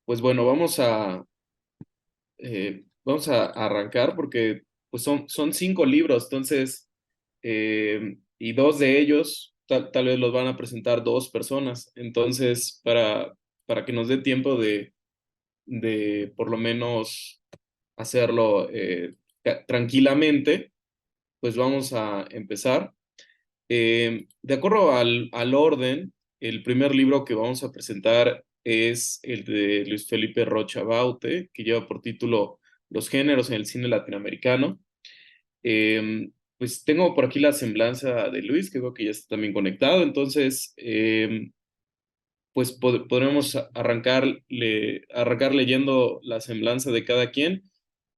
pues bueno, vamos a arrancar porque pues son 5 libros, entonces, y dos de ellos tal vez los van a presentar dos personas, entonces para que nos dé tiempo de por lo menos hacerlo tranquilamente, pues vamos a empezar. De acuerdo al orden, el primer libro que vamos a presentar es el de Luis Felipe Rocha Baute, que lleva por título Los géneros en el cine latinoamericano. Pues tengo por aquí la semblanza de Luis, que creo que ya está también conectado, entonces, pues podremos arrancar leyendo la semblanza de cada quien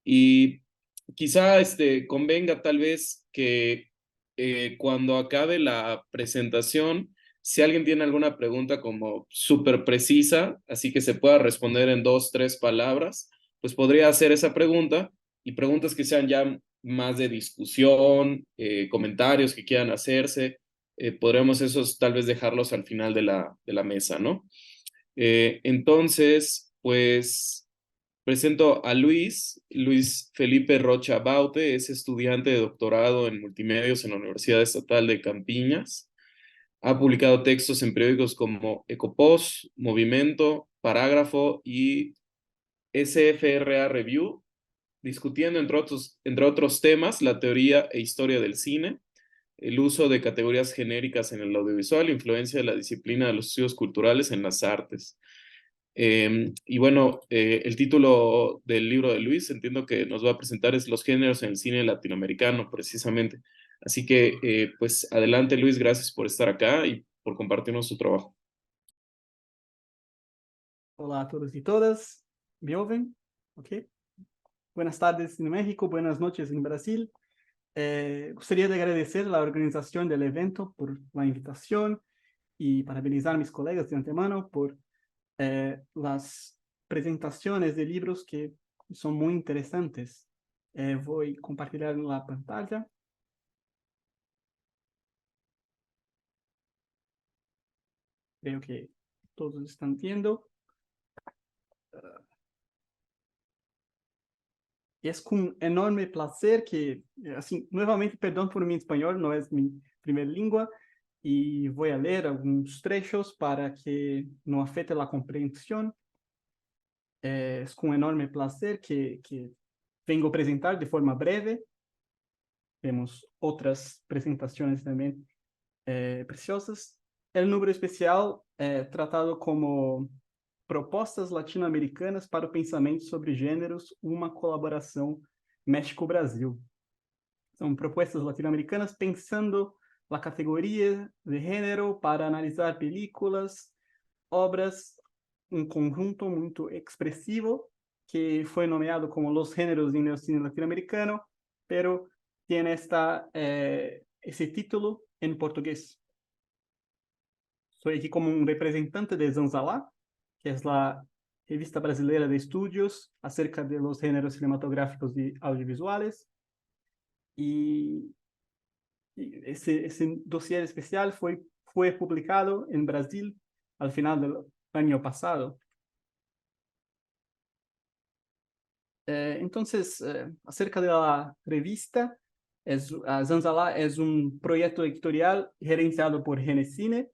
y quizá convenga tal vez que cuando acabe la presentación, si alguien tiene alguna pregunta como súper precisa, así que se pueda responder en 2, 3 palabras, pues podría hacer esa pregunta y preguntas que sean ya más de discusión, comentarios que quieran hacerse, podremos esos tal vez dejarlos al final de la mesa, ¿no? Entonces, pues presento a Luis Felipe Rocha Baute, es estudiante de doctorado en multimedios en la Universidad Estatal de Campiñas. Ha publicado textos en periódicos como Ecopost, Movimiento, Parágrafo y SFRA Review, discutiendo entre otros temas la teoría e historia del cine, el uso de categorías genéricas en el audiovisual, influencia de la disciplina de los estudios culturales en las artes. Y bueno, el título del libro de Luis, entiendo que nos va a presentar es Los géneros en el cine latinoamericano, precisamente. Así que, pues adelante Luis, gracias por estar acá y por compartirnos su trabajo. Olá a todos e todas, me ouvem? Ok? Buenas tardes em México, buenas noches em Brasil. Gostaria de agradecer a organização do evento por a invitação e parabenizar mis colegas de antemano por as apresentações de livros que são muito interessantes. Vou compartilhar a pantalla. Creio que todos estão vendo. Es con enorme placer que, assim, nuevamente, perdão por mi espanhol, não é minha primeira língua, e vou a ler alguns trechos para que não afete a compreensão. Es com enorme placer que vengo apresentar de forma breve. Temos outras apresentações também preciosas. O número especial é tratado como Propostas Latino-Americanas para o Pensamento sobre Gêneros, uma colaboração México-Brasil. São propostas latino-americanas pensando a categoria de gênero para analisar películas, obras, um conjunto muito expressivo que foi nomeado como Los Géneros en el Cine Latinoamericano, pero tiene esse título em português. Sou aqui como um representante de Zanzalá, que é a revista brasileira de estudios acerca de los géneros cinematográficos y audiovisuales. Y ese dossiê especial fue publicado en Brasil al final del año pasado. Entonces, acerca de la revista, Zanzalá es un proyecto editorial gerenciado por Genecine,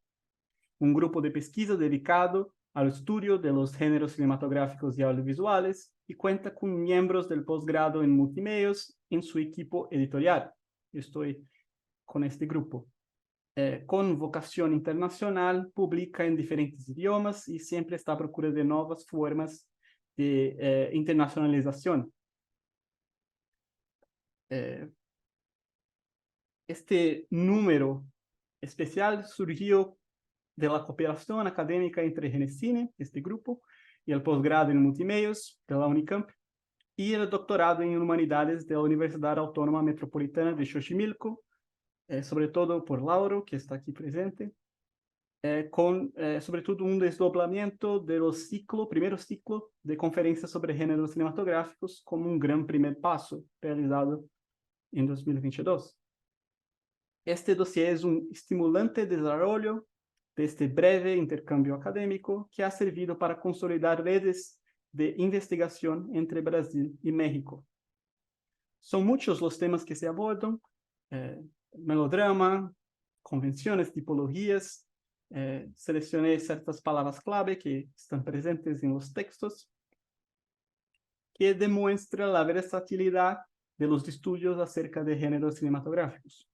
un grupo de pesquisa dedicado al estudio de los géneros cinematográficos y audiovisuales, y cuenta con miembros del posgrado en multimedios en su equipo editorial. Yo estoy con este grupo. Con vocación internacional, publica en diferentes idiomas y siempre está a procura de nuevas formas de internacionalización. Este número especial surgió de la cooperación académica entre Genecine, este grupo, y el posgrado en multimedios de la Unicamp, y el doctorado en humanidades de la Universidad Autónoma Metropolitana de Xochimilco, sobre todo por Lauro, que está aquí presente, con sobre todo un desdoblamiento de los primeiro ciclo de conferencias sobre géneros cinematográficos como un gran primer paso realizado en 2022. Este dossiê es un estimulante desarrollo de este breve intercambio académico que ha servido para consolidar redes de investigación entre Brasil y México. Son muchos los temas que se abordan, melodrama, convenciones, tipologías. Seleccioné ciertas palabras clave que están presentes en los textos, que demuestran la versatilidad de los estudios acerca de géneros cinematográficos.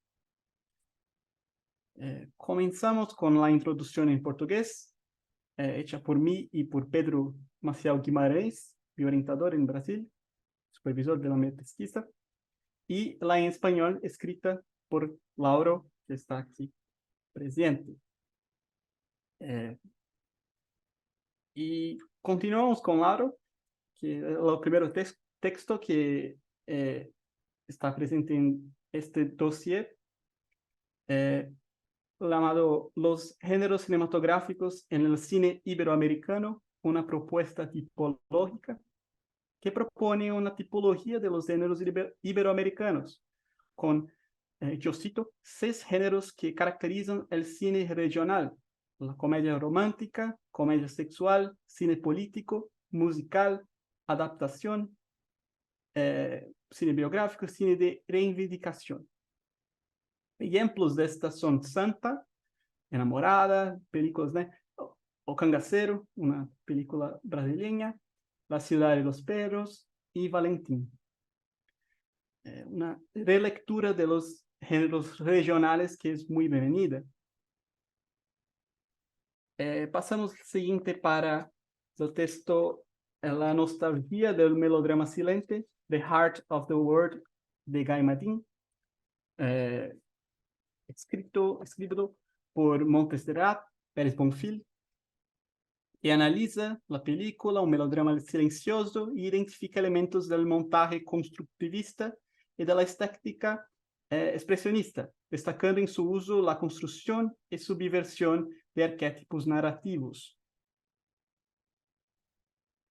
Comenzamos con la introducción en portugués, hecha por mí y por Pedro Maciel Guimarães, mi orientador en Brasil, supervisor de la mi pesquisa, y la en español escrita por Lauro, que está aquí presente. Y continuamos con Lauro, que es el primer texto que está presente en este dossier, llamado Los géneros cinematográficos en el cine iberoamericano, una propuesta tipológica, que propone una tipología de los géneros iberoamericanos, con, yo cito, 6 géneros que caracterizan el cine regional: la comedia romántica, comedia sexual, cine político, musical, adaptación, cine biográfico, cine de reivindicación. Ejemplos de estas son Santa, Enamorada, películas, ¿no? O Cangaceiro, una película brasileña, La ciudad de los perros y Valentín. Una relectura de los géneros regionales que es muy bienvenida. Pasamos al siguiente para el texto La nostalgia del melodrama silente, The Heart of the World, de Guy Madin, escrito por Montes de Rat, Pérez Bonfil, y analiza la película, un melodrama silencioso, e identifica elementos del montaje constructivista y de la estética expresionista, destacando en su uso la construcción y subversión de arquetipos narrativos.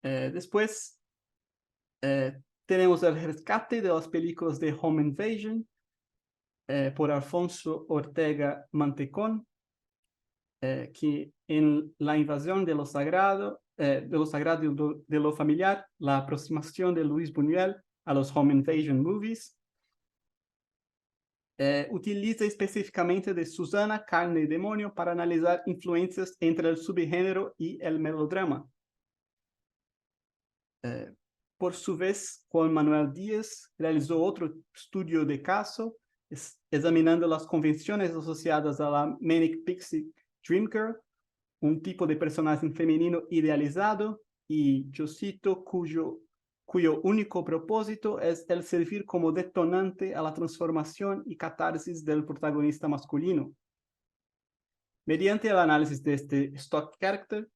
Después tenemos el rescate de las películas de Home Invasion por Alfonso Ortega Mantecón, que en La invasión de lo sagrado y de lo familiar, la aproximación de Luis Buñuel a los Home Invasion movies, utiliza específicamente de Susana, Carne y Demonio para analizar influencias entre el subgénero y el melodrama. Por su vez, Juan Manuel Díaz realizó otro estudio de caso, examinando las convenciones asociadas a la Manic Pixie Dream Girl, un tipo de personaje femenino idealizado, y yo cito, cuyo único propósito es el servir como detonante a la transformación y catarsis del protagonista masculino. Mediante el análisis de este stock character,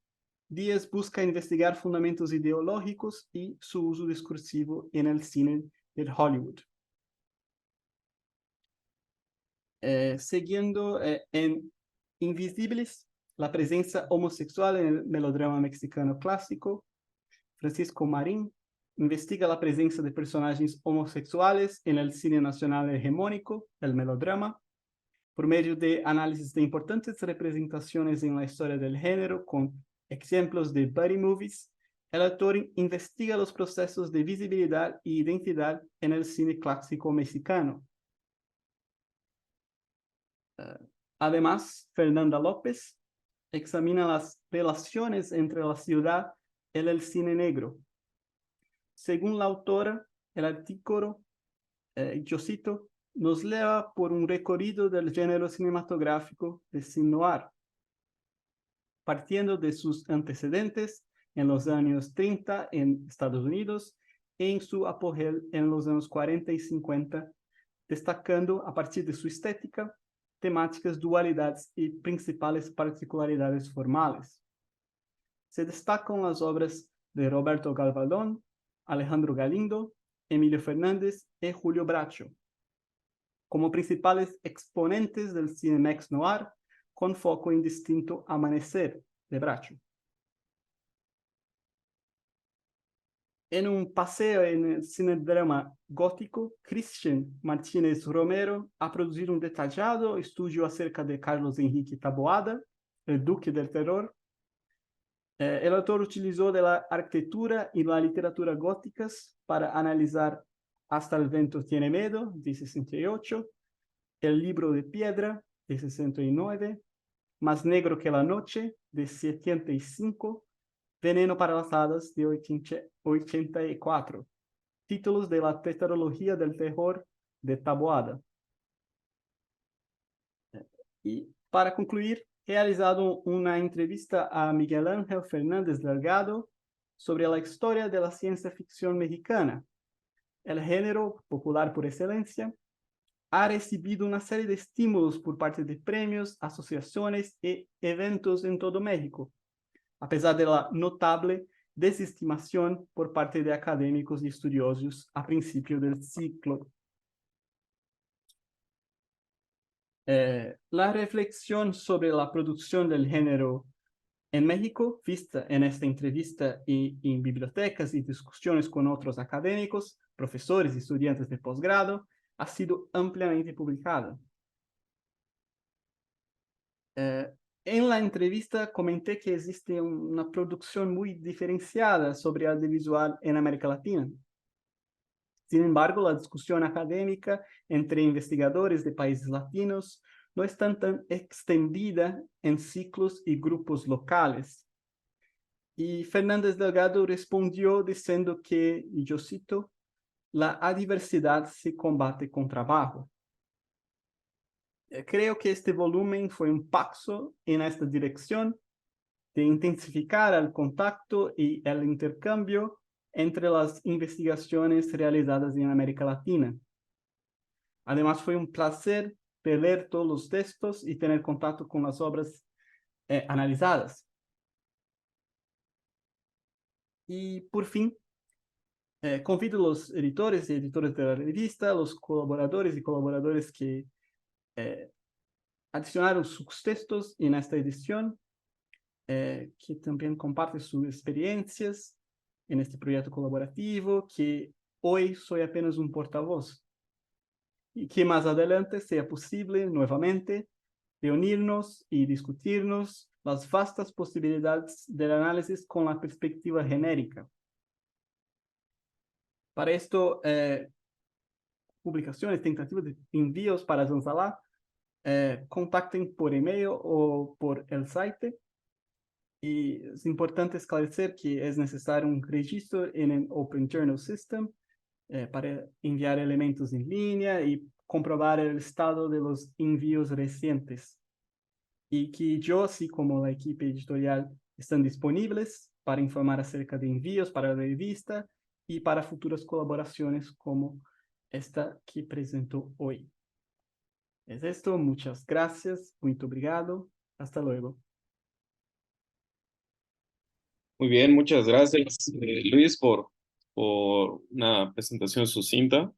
Díaz busca investigar fundamentos ideológicos y su uso discursivo en el cine de Hollywood. Siguiendo en Invisibles, la presencia homosexual en el melodrama mexicano clásico, Francisco Marín investiga la presencia de personajes homosexuales en el cine nacional hegemónico, el melodrama, por medio de análisis de importantes representaciones en la historia del género con ejemplos de buddy movies. El autor investiga los procesos de visibilidad e identidad en el cine clásico mexicano. Además, Fernanda López examina las relaciones entre la ciudad y el cine negro. Según la autora, el artículo, yo cito, nos lleva por un recorrido del género cinematográfico de cine noir, partiendo de sus antecedentes en los años 30 en Estados Unidos y en su apogeo en los años 40 y 50, destacando a partir de su estética temáticas, dualidades y principales particularidades formales. Se destacan las obras de Roberto Galvaldón, Alejandro Galindo, Emilio Fernández y Julio Bracho, como principales exponentes del cine Mex Noir, con foco en Distinto Amanecer de Bracho. En un paseo en el cinedrama gótico, Christian Martínez Romero ha producido un detallado estudio acerca de Carlos Enrique Taboada, el Duque del Terror, El autor utilizó de la arquitectura y la literatura góticas para analizar Hasta el viento tiene miedo, de 68, El libro de piedra, de 69, Más negro que la noche, de 75, Veneno para las hadas, de 84, títulos de la tetralogía del terror de Taboada. Y para concluir, he realizado una entrevista a Miguel Ángel Fernández Delgado sobre la historia de la ciencia ficción mexicana, el género popular por excelencia. Ha recibido una serie de estímulos por parte de premios, asociaciones y eventos en todo México, a pesar de la notable desestimación por parte de académicos y estudiosos a principio del siglo. La reflexión sobre la producción del género en México, vista en esta entrevista y en bibliotecas y discusiones con otros académicos, profesores y estudiantes de posgrado, ha sido ampliamente publicada. En la entrevista comenté que existe una producción muy diferenciada sobre audiovisual en América Latina. Sin embargo, la discusión académica entre investigadores de países latinos no es tan extendida en ciclos y grupos locales. Y Fernández Delgado respondió diciendo que, y yo cito, la adversidad se combate con trabajo. Creo que este volumen fue un paso en esta dirección de intensificar el contacto y el intercambio entre las investigaciones realizadas en América Latina. Además, fue un placer leer todos los textos y tener contacto con las obras analizadas. Y por fin, convido a los editores y editores de la revista, los colaboradores y colaboradores que adicionaron sus textos en esta edición, que también comparten sus experiencias en este proyecto colaborativo, que hoy soy apenas un portavoz. Y que más adelante sea posible nuevamente reunirnos y discutirnos las vastas posibilidades del análisis con la perspectiva genérica. Para esto, publicaciones, tentativas de envíos para Zanzalá, contacten por email o por el site. Y es importante esclarecer que es necesario un registro en el Open Journal System para enviar elementos en línea y comprobar el estado de los envíos recientes. Y que yo, así como la equipo editorial, están disponibles para informar acerca de envíos para la revista y para futuras colaboraciones como esta que presento hoy. Es esto, muchas gracias, muy obrigado, hasta luego. Muy bien, muchas gracias, Luis, por una presentación sucinta.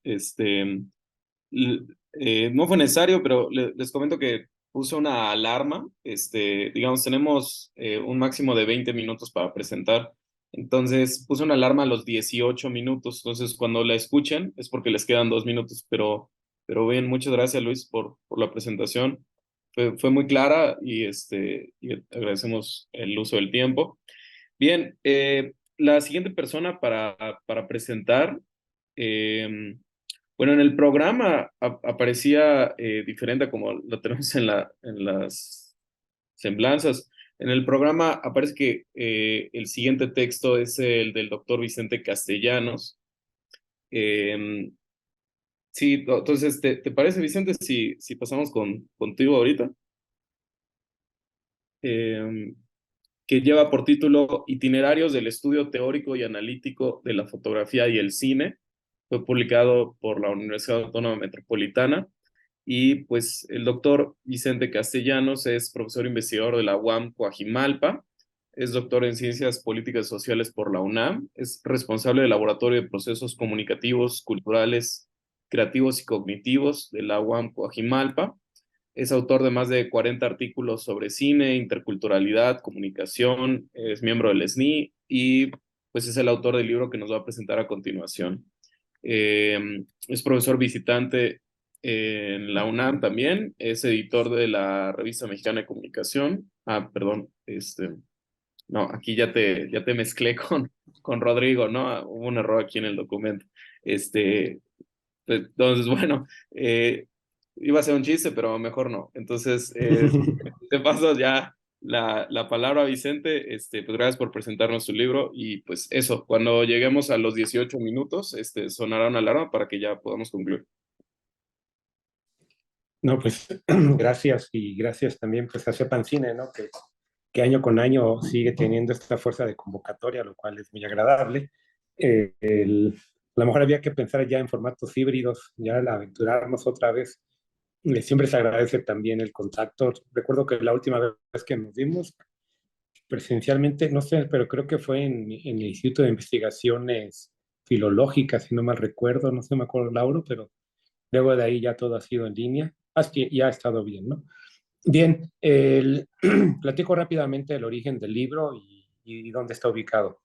No fue necesario, pero les comento que puse una alarma. Digamos, tenemos un máximo de 20 minutos para presentar. Entonces, puse una alarma a los 18 minutos. Entonces, cuando la escuchen, es porque les quedan 2 minutos. Pero bien, muchas gracias, Luis, por la presentación. Fue muy clara y agradecemos el uso del tiempo. Bien, la siguiente persona para presentar. Bueno, en el programa aparecía diferente a como lo tenemos en las semblanzas. En el programa aparece que el siguiente texto es el del doctor Vicente Castellanos. Eh, sí, entonces, ¿te parece, Vicente, si pasamos contigo ahorita? Eh, que lleva por título Itinerarios del estudio teórico y analítico de la fotografía y el cine. Fue publicado por la Universidad Autónoma Metropolitana. Y pues el doctor Vicente Castellanos es profesor investigador de la UAM Coajimalpa, es doctor en Ciencias Políticas y Sociales por la UNAM, es responsable del Laboratorio de Procesos Comunicativos, Culturales, Creativos y Cognitivos de la UAM Coajimalpa, es autor de más de 40 artículos sobre cine, interculturalidad, comunicación, es miembro del SNI y pues es el autor del libro que nos va a presentar a continuación. Es profesor visitante en la UNAM también, es editor de la Revista Mexicana de Comunicación. Perdón, No, aquí ya te mezclé con Rodrigo, ¿no? Hubo un error aquí en el documento. Este, entonces, bueno, iba a ser un chiste, pero mejor no. Entonces, te paso ya la palabra, Vicente. Pues gracias por presentarnos tu libro y pues eso, cuando lleguemos a los 18 minutos, sonará una alarma para que ya podamos concluir. No, pues gracias y gracias también pues a Cepancine, ¿no? Que año con año sigue teniendo esta fuerza de convocatoria, lo cual es muy agradable. A lo mejor había que pensar ya en formatos híbridos, ya al aventurarnos otra vez. Siempre se agradece también el contacto. Recuerdo que la última vez que nos vimos presencialmente, no sé, pero creo que fue en el Instituto de Investigaciones Filológicas, si no mal recuerdo, no sé, me acuerdo, Lauro, pero luego de ahí ya todo ha sido en línea, así que ya ha estado bien, ¿no? Bien, platico rápidamente el origen del libro y dónde está ubicado.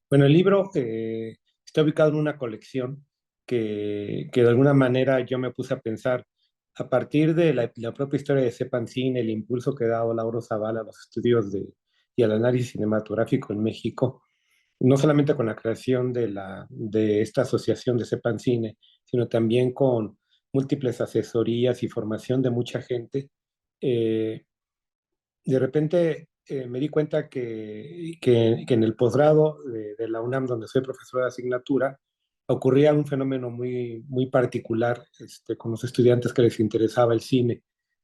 Bueno, el libro está ubicado en una colección que de alguna manera yo me puse a pensar a partir de la propia historia de Cepancine, el impulso que ha dado Lauro Zavala a los estudios y al análisis cinematográfico en México, no solamente con la creación de esta asociación de Cepancine, sino también con múltiples asesorías y formación de mucha gente. eh, de repente me di cuenta que en el posgrado de la UNAM, donde soy profesor de asignatura, ocurría un fenómeno muy, muy particular con los estudiantes que les interesaba el cine.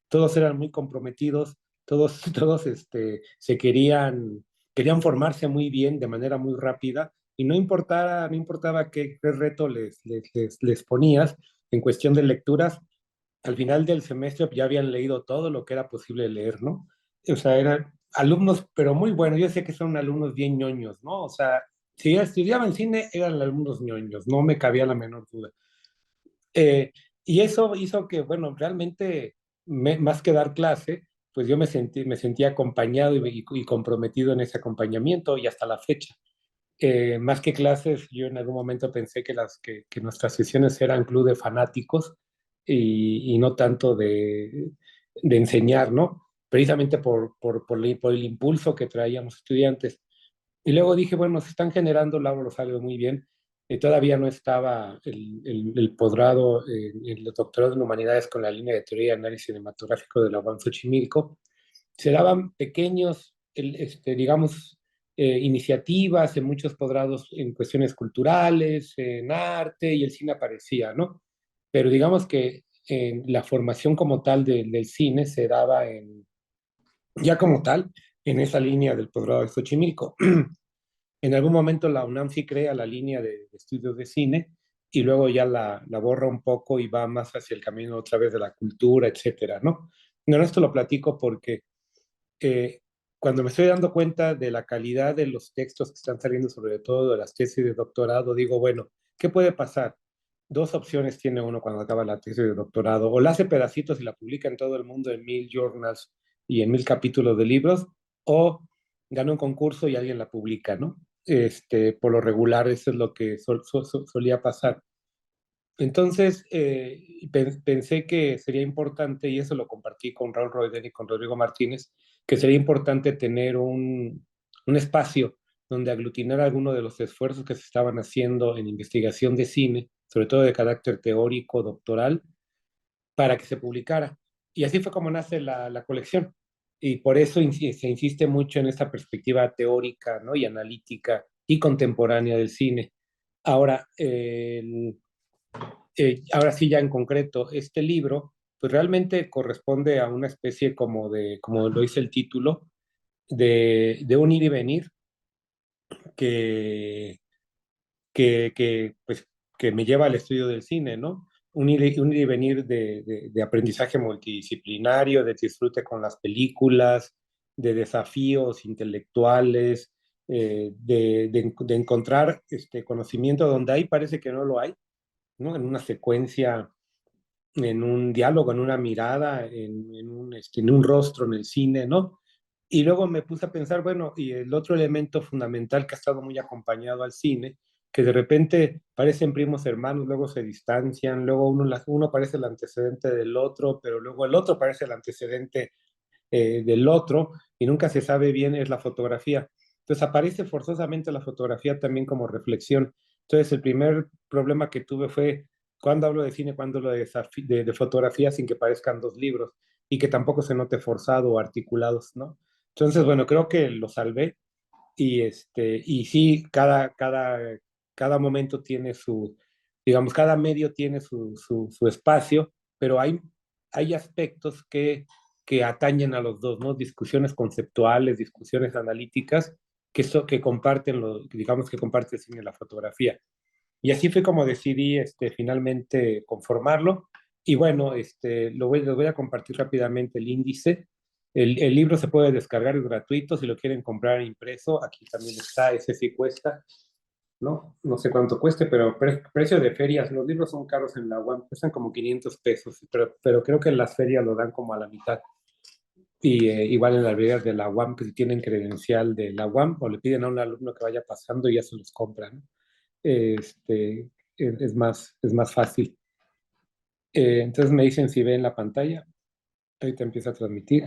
Todos eran muy comprometidos, todos, todos querían formarse muy bien, de manera muy rápida, y no importaba qué reto les ponías en cuestión de lecturas, al final del semestre ya habían leído todo lo que era posible leer, ¿no? O sea, eran alumnos, pero muy buenos. Yo sé que son alumnos bien ñoños, ¿no? O sea, si ya estudiaban cine, eran alumnos ñoños, no me cabía la menor duda. Y eso hizo que, bueno, realmente, más que dar clase, pues yo me sentía acompañado y comprometido en ese acompañamiento y hasta la fecha. Más que clases, yo en algún momento pensé que nuestras sesiones eran club de fanáticos y no tanto de enseñar, ¿no? Precisamente por el impulso que traíamos estudiantes. Y luego dije, bueno, se están generando, Laura lo sabe muy bien, todavía no estaba el posgrado, el doctorado en humanidades con la línea de teoría y análisis cinematográfico de la UAM Xochimilco. Se daban pequeños, digamos, iniciativas en muchos posgrados en cuestiones culturales, en arte, y el cine aparecía, ¿no? Pero digamos que la formación como tal del cine se daba ya como tal en esa línea del posgrado de Xochimilco. En algún momento la UNAM sí crea la línea de estudios de cine y luego ya la borra un poco y va más hacia el camino otra vez de la cultura, etcétera, ¿no? No, esto lo platico porque eh, cuando me estoy dando cuenta de la calidad de los textos que están saliendo, sobre todo de las tesis de doctorado, digo, bueno, ¿qué puede pasar? Dos opciones tiene uno cuando acaba la tesis de doctorado: o la hace pedacitos y la publica en todo el mundo en 1000 journals y en 1000 capítulos de libros, o gana un concurso y alguien la publica, ¿no? Por lo regular, eso es lo que solía pasar. Entonces, pensé que sería importante, y eso lo compartí con Raúl Roiden y con Rodrigo Martínez, que sería importante tener un espacio donde aglutinar algunos de los esfuerzos que se estaban haciendo en investigación de cine, sobre todo de carácter teórico, doctoral, para que se publicara. Y así fue como nace la colección. Y por eso se insiste mucho en esta perspectiva teórica, ¿no? Y analítica y contemporánea del cine. Ahora, ahora sí, ya en concreto, este libro, pues realmente corresponde a una especie como lo dice el título, de un ir y venir que, pues, que me lleva al estudio del cine, ¿no? Un ir y venir de aprendizaje multidisciplinario, de disfrute con las películas, de desafíos intelectuales, de encontrar conocimiento donde ahí parece que no lo hay, ¿no? En una secuencia, en un diálogo, en una mirada, en un rostro en el cine, ¿no? Y luego me puse a pensar, bueno, y el otro elemento fundamental que ha estado muy acompañado al cine, que de repente parecen primos hermanos, luego se distancian, luego uno parece el antecedente del otro, pero luego el otro parece el antecedente del otro, y nunca se sabe bien es la fotografía. Entonces aparece forzosamente la fotografía también como reflexión. Entonces el primer problema que tuve fue cuando hablo de cine, cuando hablo de fotografía sin que parezcan dos libros y que tampoco se note forzado o articulados, ¿no? Entonces, bueno, creo que lo salvé y sí, cada momento tiene su, digamos, cada medio tiene su espacio, pero hay aspectos que atañen a los dos, ¿no? Discusiones conceptuales, discusiones analíticas, que comparten, digamos, que comparte el cine y la fotografía. Y así fue como decidí finalmente conformarlo. Y bueno, les voy a compartir rápidamente el índice. El libro se puede descargar, es gratuito. Si lo quieren comprar impreso, aquí también está. Ese sí cuesta, ¿no? No sé cuánto cueste, pero precio de ferias. Los libros son caros en la UAM, cuestan como 500 pesos, pero creo que en las ferias lo dan como a la mitad. Y igual en las librerías de la UAM, que si tienen credencial de la UAM, o le piden a un alumno que vaya pasando y ya se los compran, ¿no? Es más fácil. Entonces me dicen si ven la pantalla, ahorita empieza a transmitir.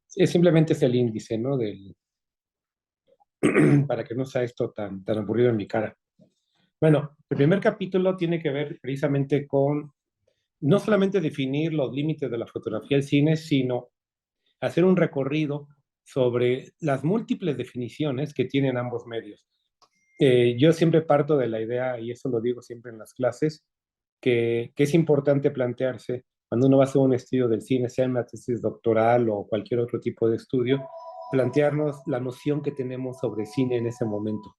Simplemente es el índice, ¿no? Para que no sea esto tan aburrido en mi cara. Bueno, el primer capítulo tiene que ver precisamente con no solamente definir los límites de la fotografía del cine, sino hacer un recorrido sobre las múltiples definiciones que tienen ambos medios. Yo siempre parto de la idea, y eso lo digo siempre en las clases, que es importante plantearse cuando uno va a hacer un estudio del cine, sea en una tesis doctoral o cualquier otro tipo de estudio, plantearnos la noción que tenemos sobre cine en ese momento.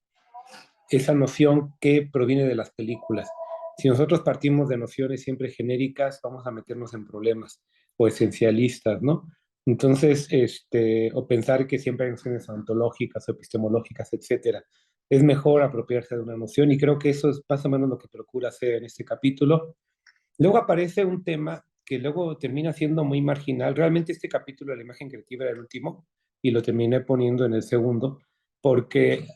Esa noción que proviene de las películas. Si nosotros partimos de nociones siempre genéricas, vamos a meternos en problemas o esencialistas, ¿no? Entonces, o pensar que siempre hay nociones ontológicas o epistemológicas, etcétera. Es mejor apropiarse de una noción y creo que eso es más o menos lo que procura hacer en este capítulo. Luego aparece un tema que luego termina siendo muy marginal. Realmente este capítulo de la imagen creativa era el último y lo terminé poniendo en el segundo porque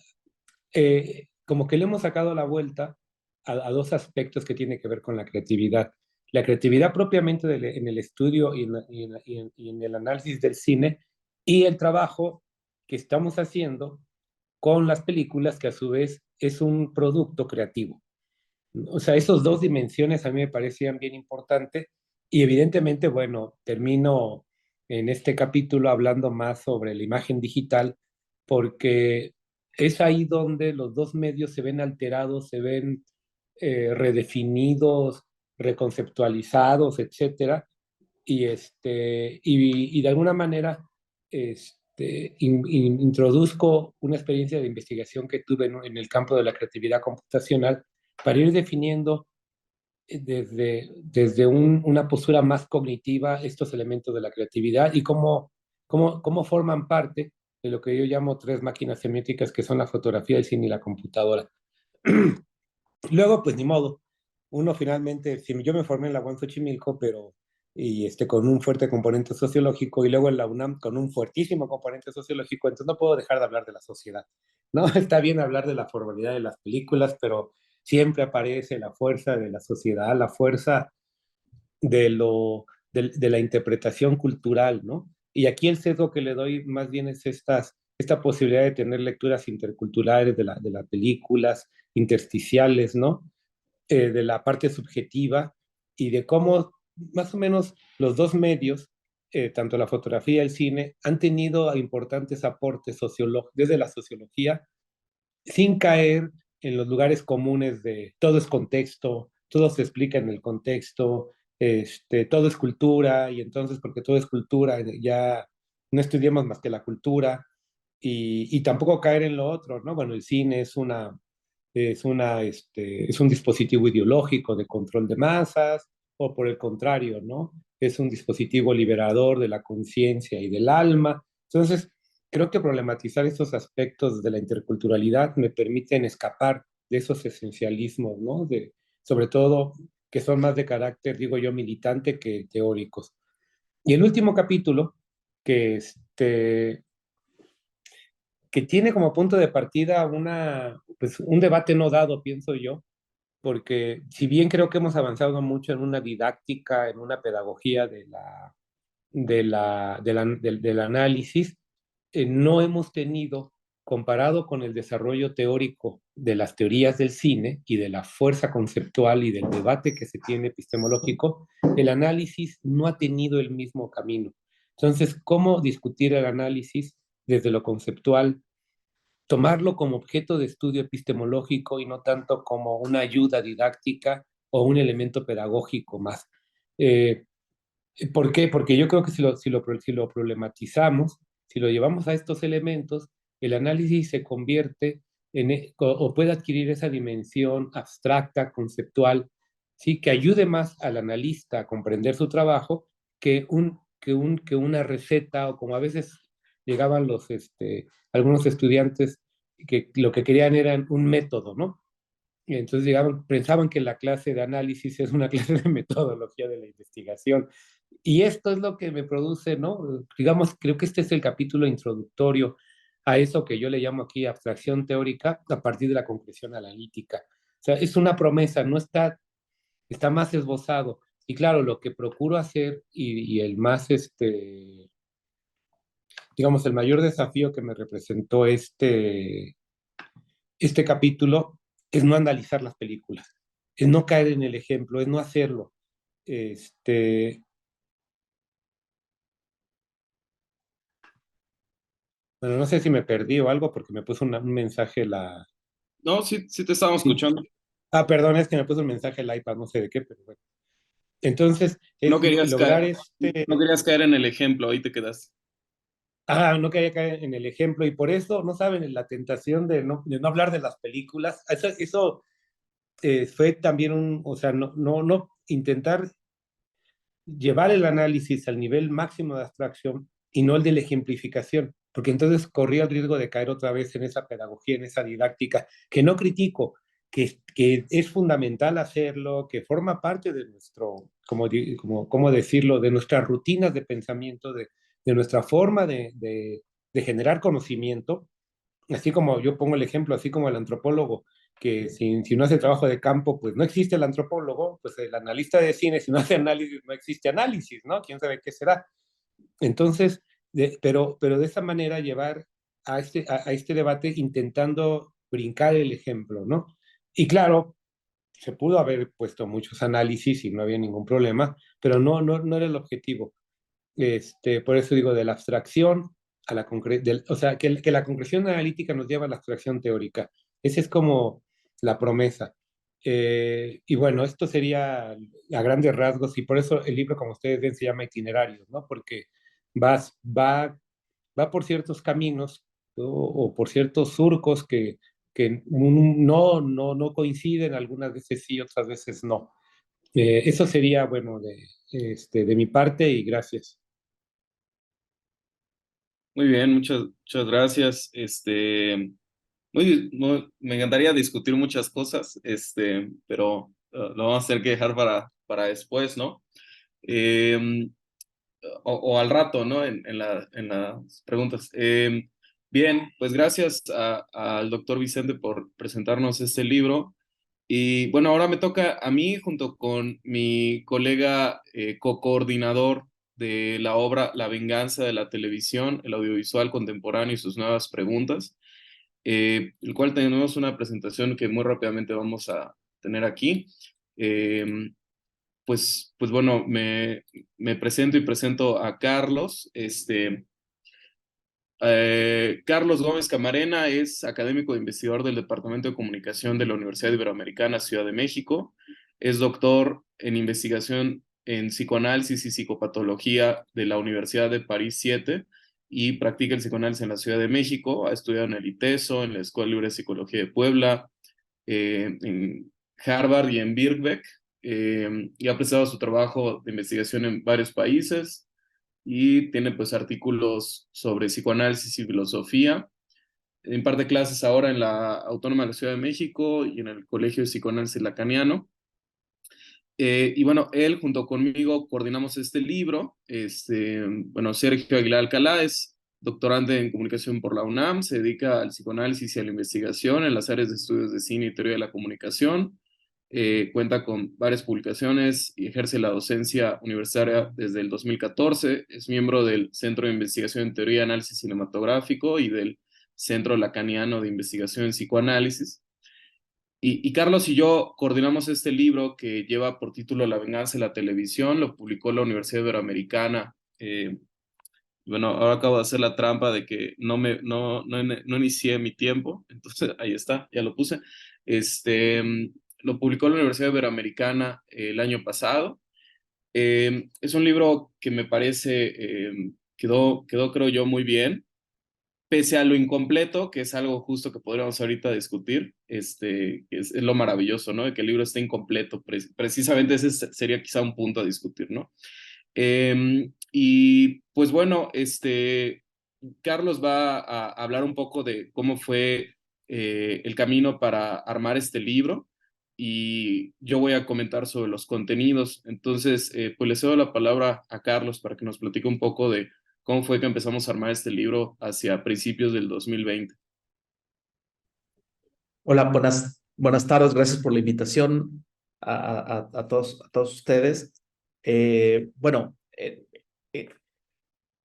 como que le hemos sacado la vuelta a dos aspectos que tienen que ver con la creatividad. La creatividad propiamente en el estudio y en el análisis del cine y el trabajo que estamos haciendo con las películas, que a su vez es un producto creativo. O sea, esas dos dimensiones a mí me parecían bien importantes y evidentemente, bueno, termino en este capítulo hablando más sobre la imagen digital porque es ahí donde los dos medios se ven alterados, se ven redefinidos, reconceptualizados, etcétera, y de alguna manera introduzco una experiencia de investigación que tuve en el campo de la creatividad computacional para ir definiendo desde una postura más cognitiva estos elementos de la creatividad y cómo forman parte de lo que yo llamo tres máquinas semióticas que son la fotografía, el cine y la computadora. Luego, pues ni modo, uno finalmente, si yo me formé en la UAM Xochimilco, pero con un fuerte componente sociológico y luego en la UNAM con un fuertísimo componente sociológico, entonces no puedo dejar de hablar de la sociedad, ¿no? Está bien hablar de la formalidad de las películas, pero siempre aparece la fuerza de la sociedad, la fuerza de la interpretación cultural, ¿no? Y aquí el sesgo que le doy más bien es esta posibilidad de tener lecturas interculturales de las películas, intersticiales, ¿no? De la parte subjetiva y de cómo más o menos los dos medios, tanto la fotografía y el cine, han tenido importantes aportes desde la sociología, sin caer en los lugares comunes de todo es contexto, todo se explica en el contexto, todo es cultura, y entonces porque todo es cultura, ya no estudiamos más que la cultura, y tampoco caer en lo otro, ¿no? Bueno, el cine es un dispositivo ideológico de control de masas, o por el contrario, ¿no? Es un dispositivo liberador de la conciencia y del alma. Entonces, creo que problematizar estos aspectos de la interculturalidad me permiten escapar de esos esencialismos, ¿no? Sobre todo que son más de carácter, digo yo, militante que teóricos. Y el último capítulo, que, que tiene como punto de partida pues, un debate no dado, pienso yo, porque si bien creo que hemos avanzado mucho en una didáctica, en una pedagogía del análisis, no hemos tenido, comparado con el desarrollo teórico de las teorías del cine y de la fuerza conceptual y del debate que se tiene epistemológico, el análisis no ha tenido el mismo camino. Entonces, ¿cómo discutir el análisis desde lo conceptual? Tomarlo como objeto de estudio epistemológico y no tanto como una ayuda didáctica o un elemento pedagógico más. Eh, ¿Por qué? Porque yo creo que si lo problematizamos, si lo llevamos a estos elementos, el análisis se convierte o puede adquirir esa dimensión abstracta, conceptual, ¿sí? Que ayude más al analista a comprender su trabajo que una receta, o como a veces llegaban algunos estudiantes que lo que querían era un método, ¿no? Y entonces pensaban que la clase de análisis es una clase de metodología de la investigación. Y esto es lo que me produce, ¿no? Digamos, creo que este es el capítulo introductorio a eso que yo le llamo aquí abstracción teórica a partir de la concreción analítica. O sea, es una promesa, no está, está más esbozado. Y claro, lo que procuro hacer y el más, digamos, el mayor desafío que me representó este capítulo es no analizar las películas, es no caer en el ejemplo, es no hacerlo. Este, bueno, no sé si me perdí o algo porque me puso un mensaje No, sí, sí te estamos escuchando. Ah, perdón, es que me puso un mensaje el iPad, no sé de qué, pero bueno. Entonces, No es querías lograr caer, no querías caer en el ejemplo, ahí te quedas. no quería caer en el ejemplo y por eso, no saben, la tentación de no hablar de las películas, eso fue también o sea, no intentar llevar el análisis al nivel máximo de abstracción y no el de la ejemplificación, porque entonces corría el riesgo de caer otra vez en esa pedagogía, en esa didáctica, que no critico, que es fundamental hacerlo, que forma parte de nuestro, ¿cómo decirlo?, de nuestras rutinas de pensamiento, de nuestra forma de generar conocimiento, así como yo pongo el ejemplo, así como el antropólogo, que si no hace trabajo de campo, pues no existe el antropólogo, pues el analista de cine, si no hace análisis, no existe análisis, ¿no? ¿Quién sabe qué será? Entonces, pero de esa manera llevar a este debate intentando brincar el ejemplo, ¿no? Y claro, se pudo haber puesto muchos análisis y no había ningún problema, pero no era el objetivo. Por eso digo, de la abstracción a la concreción, o sea, que la concreción analítica nos lleva a la abstracción teórica. Esa es como la promesa. Y bueno, esto sería a grandes rasgos, y por eso el libro, como ustedes ven, se llama Itinerarios, ¿no? Porque vas, va, va por ciertos caminos o por ciertos surcos que no coinciden, algunas veces sí, otras veces no. Eso sería, bueno, de mi parte y gracias. Muy bien, muchas gracias. Me encantaría discutir muchas cosas, pero lo vamos a tener que dejar para después, ¿no? Eh, o al rato, ¿no? En las preguntas. Bien, pues gracias al doctor Vicente por presentarnos este libro. Y bueno, ahora me toca a mí, junto con mi colega co-coordinador de la obra La venganza de la televisión, el audiovisual contemporáneo y sus nuevas preguntas, el cual tenemos una presentación que muy rápidamente vamos a tener aquí. Eh, pues bueno, me presento y presento a Carlos. Carlos Gómez Camarena es académico e investigador del Departamento de Comunicación de la Universidad Iberoamericana, Ciudad de México. Es doctor en investigación en psicoanálisis y psicopatología de la Universidad de París 7 y practica el psicoanálisis en la Ciudad de México. Ha estudiado en el ITESO, en la Escuela Libre de Psicología de Puebla, en Harvard y en Birkbeck, y ha prestado su trabajo de investigación en varios países y tiene pues artículos sobre psicoanálisis y filosofía. Imparte clases ahora en la Autónoma de la Ciudad de México y en el Colegio de Psicoanálisis Lacaniano. Y bueno, él junto conmigo coordinamos este libro. Bueno, Sergio Aguilar Alcalá es doctorante en comunicación por la UNAM, se dedica al psicoanálisis y a la investigación en las áreas de estudios de cine y teoría de la comunicación. Cuenta con varias publicaciones y ejerce la docencia universitaria desde el 2014. Es miembro del Centro de Investigación en Teoría y Análisis Cinematográfico y del Centro Lacaniano de Investigación en Psicoanálisis. Y Carlos y yo coordinamos este libro que lleva por título La venganza de la televisión. Lo publicó la Universidad Iberoamericana. Bueno, ahora acabo de hacer la trampa de que no inicié mi tiempo, entonces ahí está, ya lo puse. Lo publicó la Universidad Iberoamericana el año pasado. Es un libro que me parece, quedó, creo yo, muy bien, pese a lo incompleto, que es algo justo que podríamos ahorita discutir. Que es lo maravilloso, ¿no? De que el libro esté incompleto. Precisamente ese sería quizá un punto a discutir, ¿no? Y pues bueno, Carlos va a hablar un poco de cómo fue el camino para armar este libro y yo voy a comentar sobre los contenidos. Entonces, pues le cedo la palabra a Carlos para que nos platique un poco de cómo fue que empezamos a armar este libro hacia principios del 2020. Hola, buenas tardes, gracias por la invitación a todos ustedes. Bueno,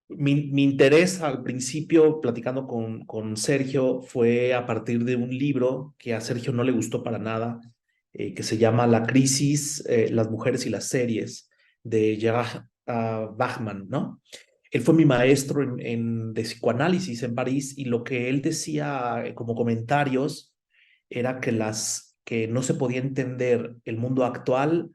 mi interés al principio, platicando con Sergio, fue a partir de un libro que a Sergio no le gustó para nada, que se llama La crisis, las mujeres y las series, de Gerard Bachmann, ¿no? Él fue mi maestro de psicoanálisis en París y lo que él decía como comentarios era que no se podía entender el mundo actual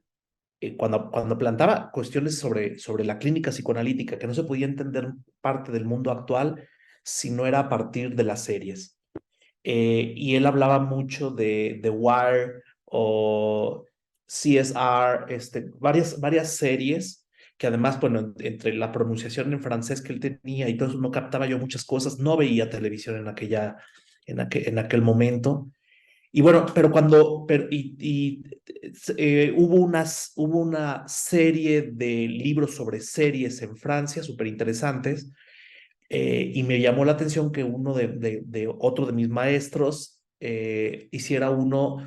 cuando plantaba cuestiones sobre la clínica psicoanalítica, que no se podía entender parte del mundo actual si no era a partir de las series. Y él hablaba mucho de The Wire o CSR, varias series que además, bueno, entre la pronunciación en francés que él tenía y todo eso, no captaba yo muchas cosas, no veía televisión en aquel momento. Y bueno, pero hubo una serie de libros sobre series en Francia súper interesantes, y me llamó la atención que de otro de mis maestros hiciera uno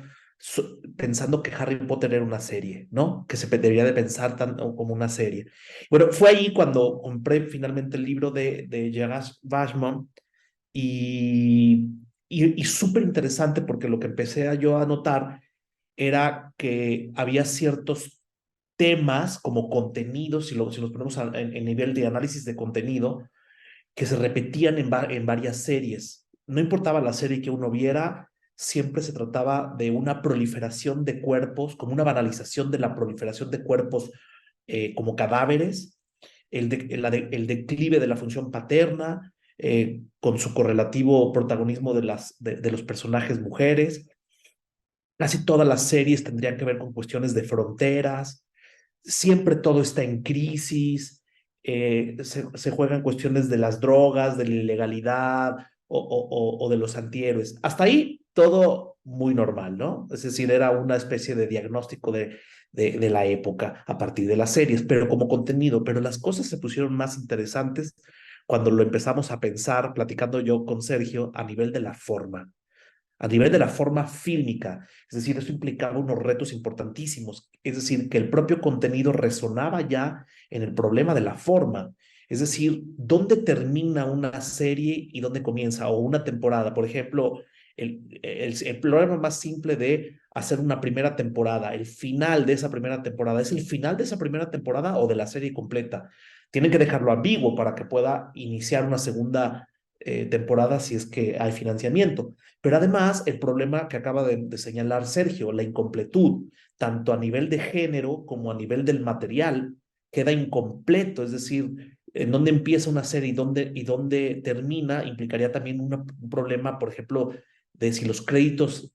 pensando que Harry Potter era una serie, ¿no? Que se debería de pensar como una serie. Bueno, fue ahí cuando compré finalmente el libro de Gerard Bachmann y súper interesante porque lo que yo a notar era que había ciertos temas como contenidos, si nos ponemos en nivel de análisis de contenido, que se repetían en varias series. No importaba la serie que uno viera, siempre se trataba de una proliferación de cuerpos, como una banalización de la proliferación de cuerpos como cadáveres, el declive de la función paterna, con su correlativo protagonismo de los personajes mujeres. Casi todas las series tendrían que ver con cuestiones de fronteras, siempre todo está en crisis, se juegan cuestiones de las drogas, de la ilegalidad o de los antihéroes. Hasta ahí todo muy normal, ¿no? Es decir, era una especie de diagnóstico de la época a partir de las series, pero como contenido, pero las cosas se pusieron más interesantes cuando lo empezamos a pensar, platicando yo con Sergio, a nivel de la forma fílmica. Es decir, eso implicaba unos retos importantísimos. Es decir, que el propio contenido resonaba ya en el problema de la forma. Es decir, ¿dónde termina una serie y dónde comienza? O una temporada. Por ejemplo, el problema más simple de hacer una primera temporada, el final de esa primera temporada, ¿es el final de esa primera temporada o de la serie completa? Tienen que dejarlo ambiguo para que pueda iniciar una segunda temporada si es que hay financiamiento. Pero además, el problema que acaba de señalar Sergio, la incompletud, tanto a nivel de género como a nivel del material, queda incompleto. Es decir, en dónde empieza una serie y dónde termina, implicaría también un problema, por ejemplo, de si los créditos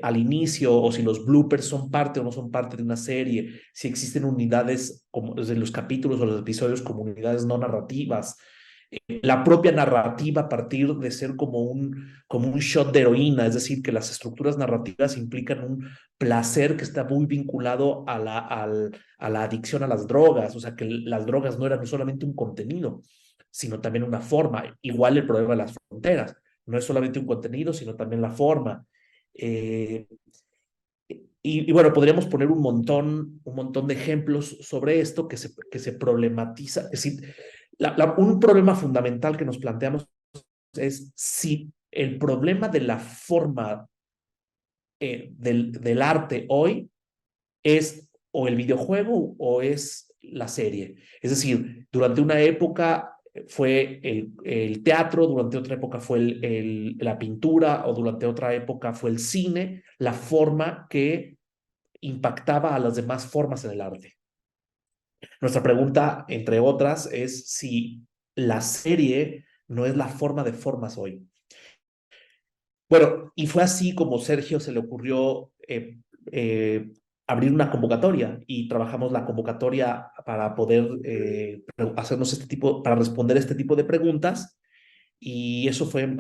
al inicio o si los bloopers son parte o no son parte de una serie, si existen unidades como desde los capítulos o los episodios como unidades no narrativas, la propia narrativa a partir de ser como un shot de heroína, es decir, que las estructuras narrativas implican un placer que está muy vinculado a la adicción a las drogas, o sea, que las drogas no eran solamente un contenido, sino también una forma. Igual el problema de las fronteras, no es solamente un contenido, sino también la forma. Eh, y bueno, podríamos poner un montón de ejemplos sobre esto que se problematiza. Es decir, un problema fundamental que nos planteamos es si el problema de la forma del arte hoy es o el videojuego o es la serie. Es decir, durante una época fue el teatro, durante otra época fue la pintura o durante otra época fue el cine, la forma que impactaba a las demás formas en el arte. Nuestra pregunta, entre otras, es si la serie no es la forma de formas hoy. Bueno, y fue así como Sergio se le ocurrió abrir una convocatoria y trabajamos la convocatoria para poder hacernos para responder este tipo de preguntas. Y eso fue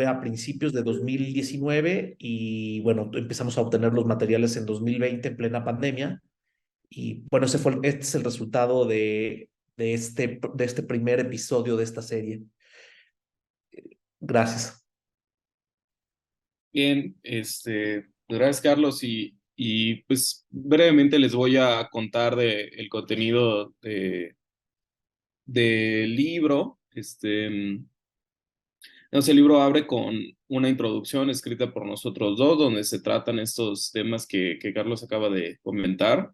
a principios de 2019 y bueno, empezamos a obtener los materiales en 2020 en plena pandemia. Y bueno, este es el resultado de este primer episodio de esta serie. Gracias. Bien, gracias Carlos y pues brevemente les voy a contar el contenido del libro. El libro abre con una introducción escrita por nosotros dos, donde se tratan estos temas que Carlos acaba de comentar.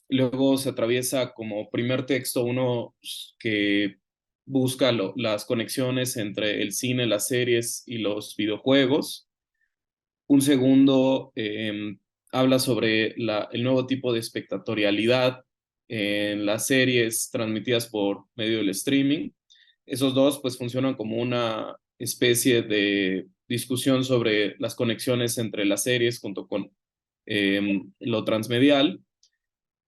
Luego se atraviesa como primer texto uno que busca las conexiones entre el cine, las series y los videojuegos. Un segundo habla sobre el nuevo tipo de espectatorialidad en las series transmitidas por medio del streaming. Esos dos pues funcionan como una especie de discusión sobre las conexiones entre las series junto con lo transmedial.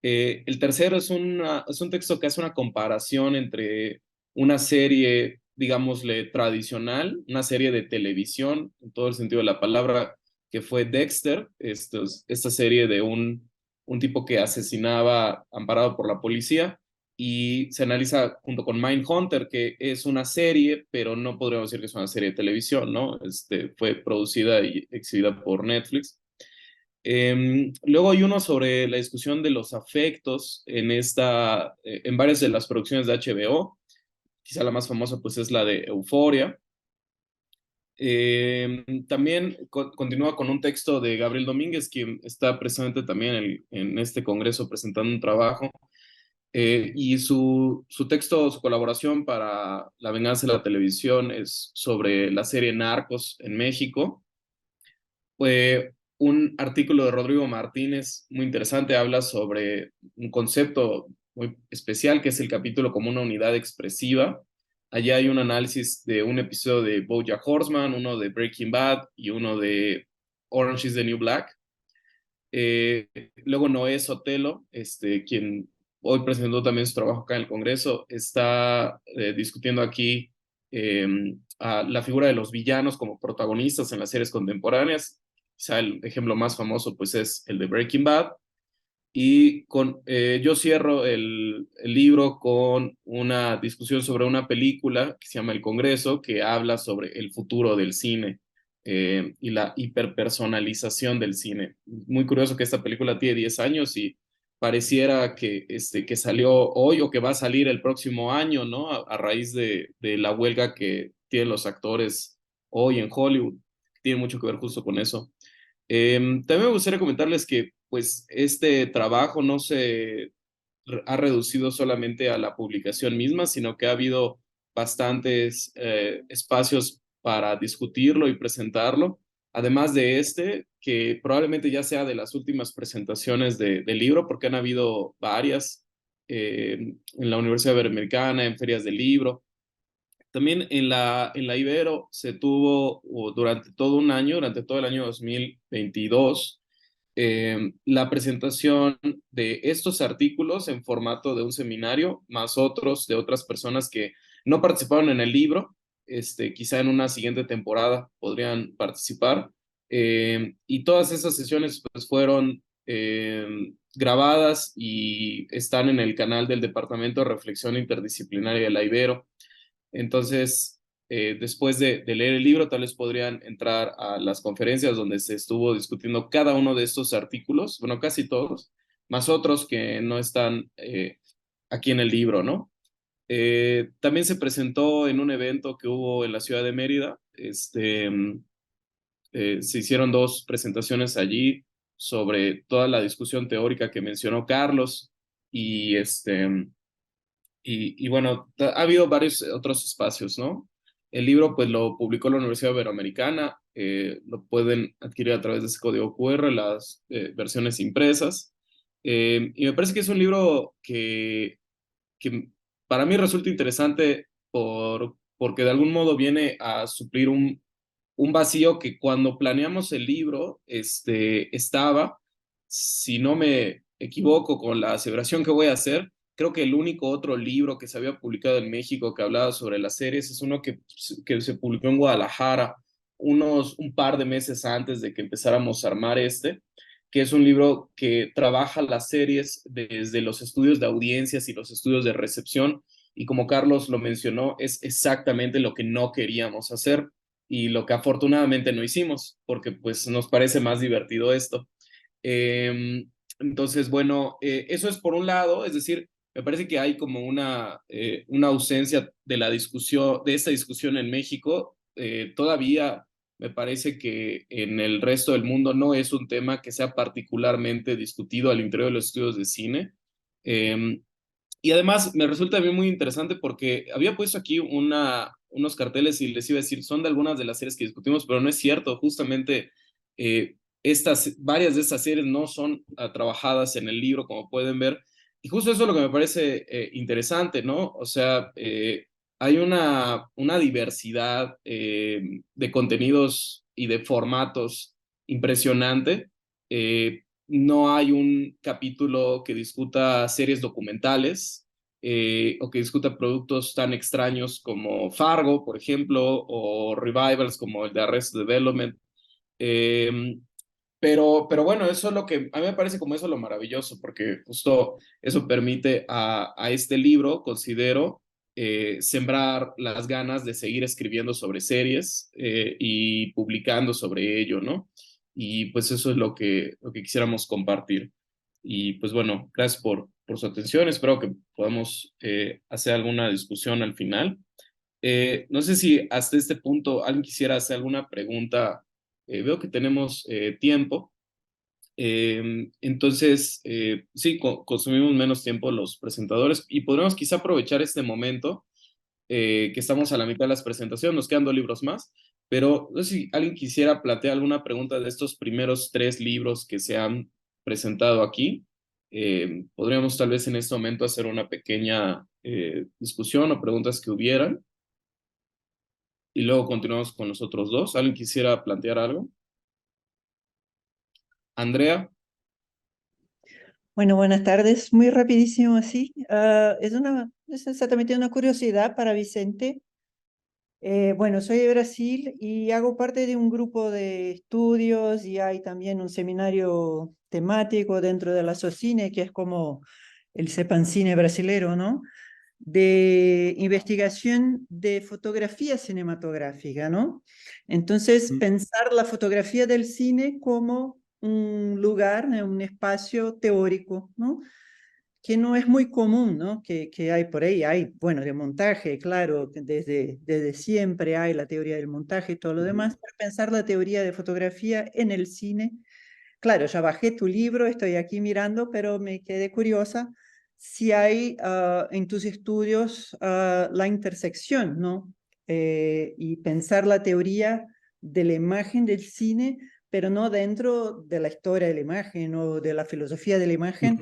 El tercero es un texto que hace una comparación entre una serie, digámosle, tradicional, una serie de televisión, en todo el sentido de la palabra, que fue Dexter, esta serie de un tipo que asesinaba amparado por la policía, y se analiza junto con Mindhunter, que es una serie, pero no podríamos decir que es una serie de televisión, ¿no? Fue producida y exhibida por Netflix. Luego hay uno sobre la discusión de los afectos en varias de las producciones de HBO. Quizá la más famosa pues es la de Euforia. También continúa con un texto de Gabriel Domínguez, quien está presente también en este congreso presentando un trabajo. Y su texto, su colaboración para La venganza de la televisión es sobre la serie Narcos en México. Un artículo de Rodrigo Martínez muy interesante, habla sobre un concepto muy especial que es el capítulo como una unidad expresiva. Allá hay un análisis de un episodio de BoJack Horseman, uno de Breaking Bad y uno de Orange is the New Black. Luego Noé Sotelo, quien hoy presentó también su trabajo acá en el Congreso, está discutiendo aquí eh, a la figura de los villanos como protagonistas en las series contemporáneas. Quizá el ejemplo más famoso pues es el de Breaking Bad. Y yo cierro el libro con una discusión sobre una película que se llama El Congreso, que habla sobre el futuro del cine y la hiperpersonalización del cine. Muy curioso que esta película tiene 10 años y pareciera que salió hoy o que va a salir el próximo año, ¿no? A raíz de la huelga que tienen los actores hoy en Hollywood. Tiene mucho que ver justo con eso. También me gustaría comentarles que pues este trabajo no se ha reducido solamente a la publicación misma, sino que ha habido bastantes espacios para discutirlo y presentarlo. Además de que probablemente ya sea de las últimas presentaciones del libro, porque han habido varias en la Universidad Iberoamericana, en ferias del libro. También en la Ibero se tuvo durante todo un año, durante todo el año 2022, la presentación de estos artículos en formato de un seminario, más otros de otras personas que no participaron en el libro, quizá en una siguiente temporada podrían participar. Y todas esas sesiones pues, fueron grabadas y están en el canal del Departamento de Reflexión Interdisciplinaria de la Ibero. Entonces, después de leer el libro, tal vez podrían entrar a las conferencias donde se estuvo discutiendo cada uno de estos artículos, bueno, casi todos, más otros que no están aquí en el libro, ¿no? También se presentó en un evento que hubo en la ciudad de Mérida. Se hicieron dos presentaciones allí sobre toda la discusión teórica que mencionó Carlos y, bueno, ha habido varios otros espacios, ¿no? El libro pues lo publicó la Universidad Iberoamericana, lo pueden adquirir a través de ese código QR, las versiones impresas. Y me parece que es un libro que para mí resulta interesante porque de algún modo viene a suplir un vacío que cuando planeamos el libro estaba, si no me equivoco con la aseveración que voy a hacer, creo que el único otro libro que se había publicado en México que hablaba sobre las series es uno que se publicó en Guadalajara un par de meses antes de que empezáramos a armar que es un libro que trabaja las series desde los estudios de audiencias y los estudios de recepción, y como Carlos lo mencionó, es exactamente lo que no queríamos hacer y lo que afortunadamente no hicimos, porque pues nos parece más divertido esto. Entonces, bueno, eso es por un lado, es decir, me parece que hay como una ausencia de la discusión, de esta discusión en México. Todavía me parece que en el resto del mundo no es un tema que sea particularmente discutido al interior de los estudios de cine. Eh, y además me resulta a mí muy interesante porque había puesto aquí unos carteles y les iba a decir, son de algunas de las series que discutimos, pero no es cierto. Justamente varias de estas series no son trabajadas en el libro, como pueden ver. Y justo eso es lo que me parece interesante, ¿no? O sea, hay una diversidad de contenidos y de formatos impresionante. No hay un capítulo que discuta series documentales o que discuta productos tan extraños como Fargo, por ejemplo, o revivals como el de Arrested Development. Eh, pero bueno, eso es lo que a mí me parece como eso lo maravilloso, porque justo eso permite a este libro, considero, sembrar las ganas de seguir escribiendo sobre series y publicando sobre ello, ¿no? Y pues eso es lo que quisiéramos compartir. Y pues bueno, gracias por su atención. Espero que podamos hacer alguna discusión al final. No sé si hasta este punto alguien quisiera hacer alguna pregunta. Veo que tenemos tiempo. Entonces, sí, consumimos menos tiempo los presentadores y podremos quizá aprovechar este momento que estamos a la mitad de las presentaciones, nos quedan 2 libros más, pero no sé si alguien quisiera plantear alguna pregunta de estos primeros 3 libros que se han presentado aquí. Podríamos tal vez en este momento hacer una pequeña discusión o preguntas que hubieran y luego continuamos con los otros dos. ¿Alguien quisiera plantear algo? Andrea. Bueno, buenas tardes. Muy rapidísimo así. Es exactamente una curiosidad para Vicente. Bueno, soy de Brasil y hago parte de un grupo de estudios y hay también un seminario temático dentro de la SOCINE, que es como el CEPANCINE brasilero, ¿no? De investigación de fotografía cinematográfica, ¿no? Entonces, pensar la fotografía del cine como un lugar, un espacio teórico, ¿no? Que no es muy común, ¿no? Que hay por ahí, hay, bueno, de montaje, claro, desde siempre hay la teoría del montaje y todo lo demás, pero pensar la teoría de fotografía en el cine, claro, ya bajé tu libro, estoy aquí mirando, pero me quedé curiosa si hay en tus estudios la intersección, ¿no? Y pensar la teoría de la imagen del cine, pero no dentro de la historia de la imagen o de la filosofía de la imagen,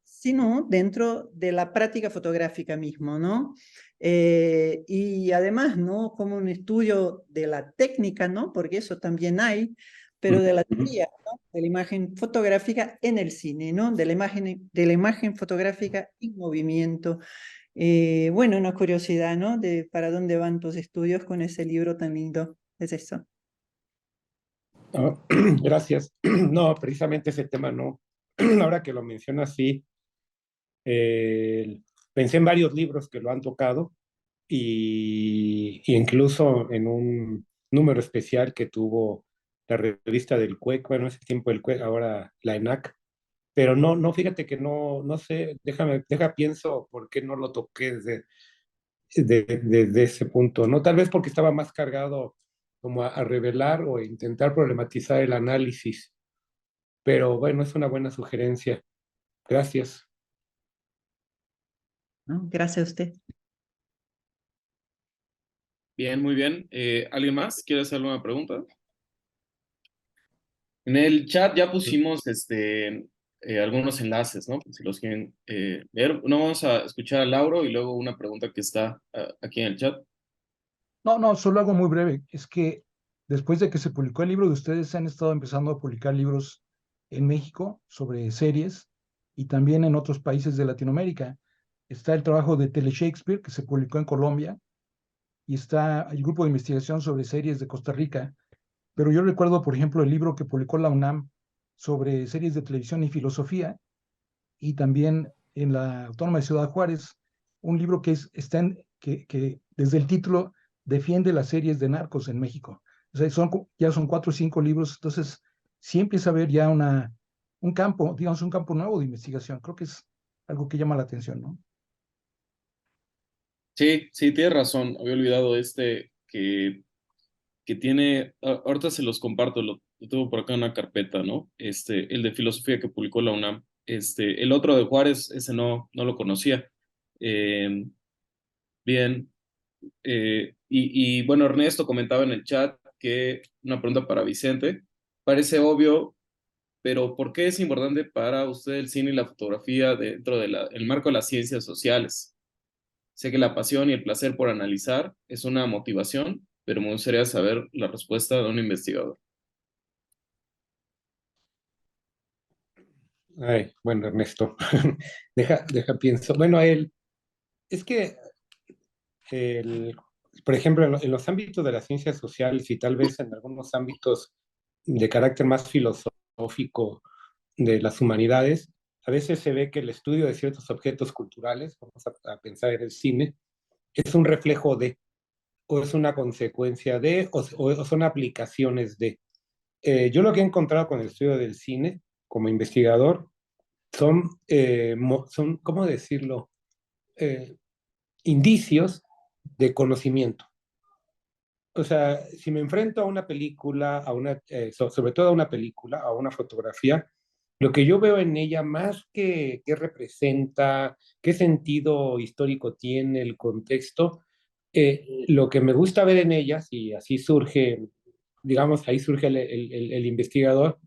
sino dentro de la práctica fotográfica mismo, ¿no? Y además, ¿no? Como un estudio de la técnica, ¿no? Porque eso también hay, pero de la teoría, ¿no? De la imagen fotográfica en el cine, ¿no? De la imagen fotográfica en movimiento. Bueno, una curiosidad, ¿no? De para dónde van tus estudios con ese libro tan lindo. Es eso. Oh, gracias. No, precisamente ese tema no. Ahora que lo mencionas, sí. Pensé en varios libros que lo han tocado y y incluso en un número especial que tuvo la revista del CUEC, bueno, ese tiempo el CUEC, ahora la ENAC, pero fíjate que no sé, pienso por qué no lo toqué desde ese punto, ¿no? Tal vez porque estaba más cargado como a revelar o a intentar problematizar el análisis, pero bueno, es una buena sugerencia. Gracias. ¿no? Gracias a usted. Bien, muy bien. ¿Alguien más quiere hacer alguna pregunta? En el chat ya pusimos algunos enlaces, ¿no? Si los quieren ver. No, vamos a escuchar a Lauro y luego una pregunta que está aquí en el chat. No, solo algo muy breve. Es que después de que se publicó el libro de ustedes, han estado empezando a publicar libros en México sobre series y también en otros países de Latinoamérica. Está el trabajo de Tele Shakespeare, que se publicó en Colombia, y está el grupo de investigación sobre series de Costa Rica. Pero yo recuerdo, por ejemplo, el libro que publicó la UNAM sobre series de televisión y filosofía, y también en la Autónoma de Ciudad Juárez, un libro que desde el título defiende las series de narcos en México. O sea, ya son 4 o 5 libros, entonces sí empieza a haber ya un campo, digamos, un campo nuevo de investigación. Creo que es algo que llama la atención, ¿no? Sí, sí, tienes razón. Había olvidado que tiene, ahorita se los comparto, lo tengo por acá en una carpeta, ¿no? El de filosofía que publicó la UNAM. El otro de Juárez, ese no lo conocía. Eh, bien. Y bueno, Ernesto comentaba en el chat que una pregunta para Vicente. Parece obvio, pero ¿por qué es importante para usted el cine y la fotografía dentro del marco de las ciencias sociales? Sé que la pasión y el placer por analizar es una motivación, pero me gustaría saber la respuesta de un investigador. Ay, bueno, Ernesto, pienso. Bueno, es que, el, por ejemplo, en los ámbitos de las ciencias sociales y tal vez en algunos ámbitos de carácter más filosófico de las humanidades, a veces se ve que el estudio de ciertos objetos culturales, vamos a pensar en el cine, es un reflejo de, o es una consecuencia de, o son aplicaciones de. Yo lo que he encontrado con el estudio del cine como investigador son, ¿cómo decirlo? Eh, Indicios de conocimiento. O sea, si me enfrento a una película, sobre todo a una película, a una fotografía, lo que yo veo en ella, más que qué representa, qué sentido histórico tiene el contexto, lo que me gusta ver en ellas, y así surge, digamos, ahí surge el investigador,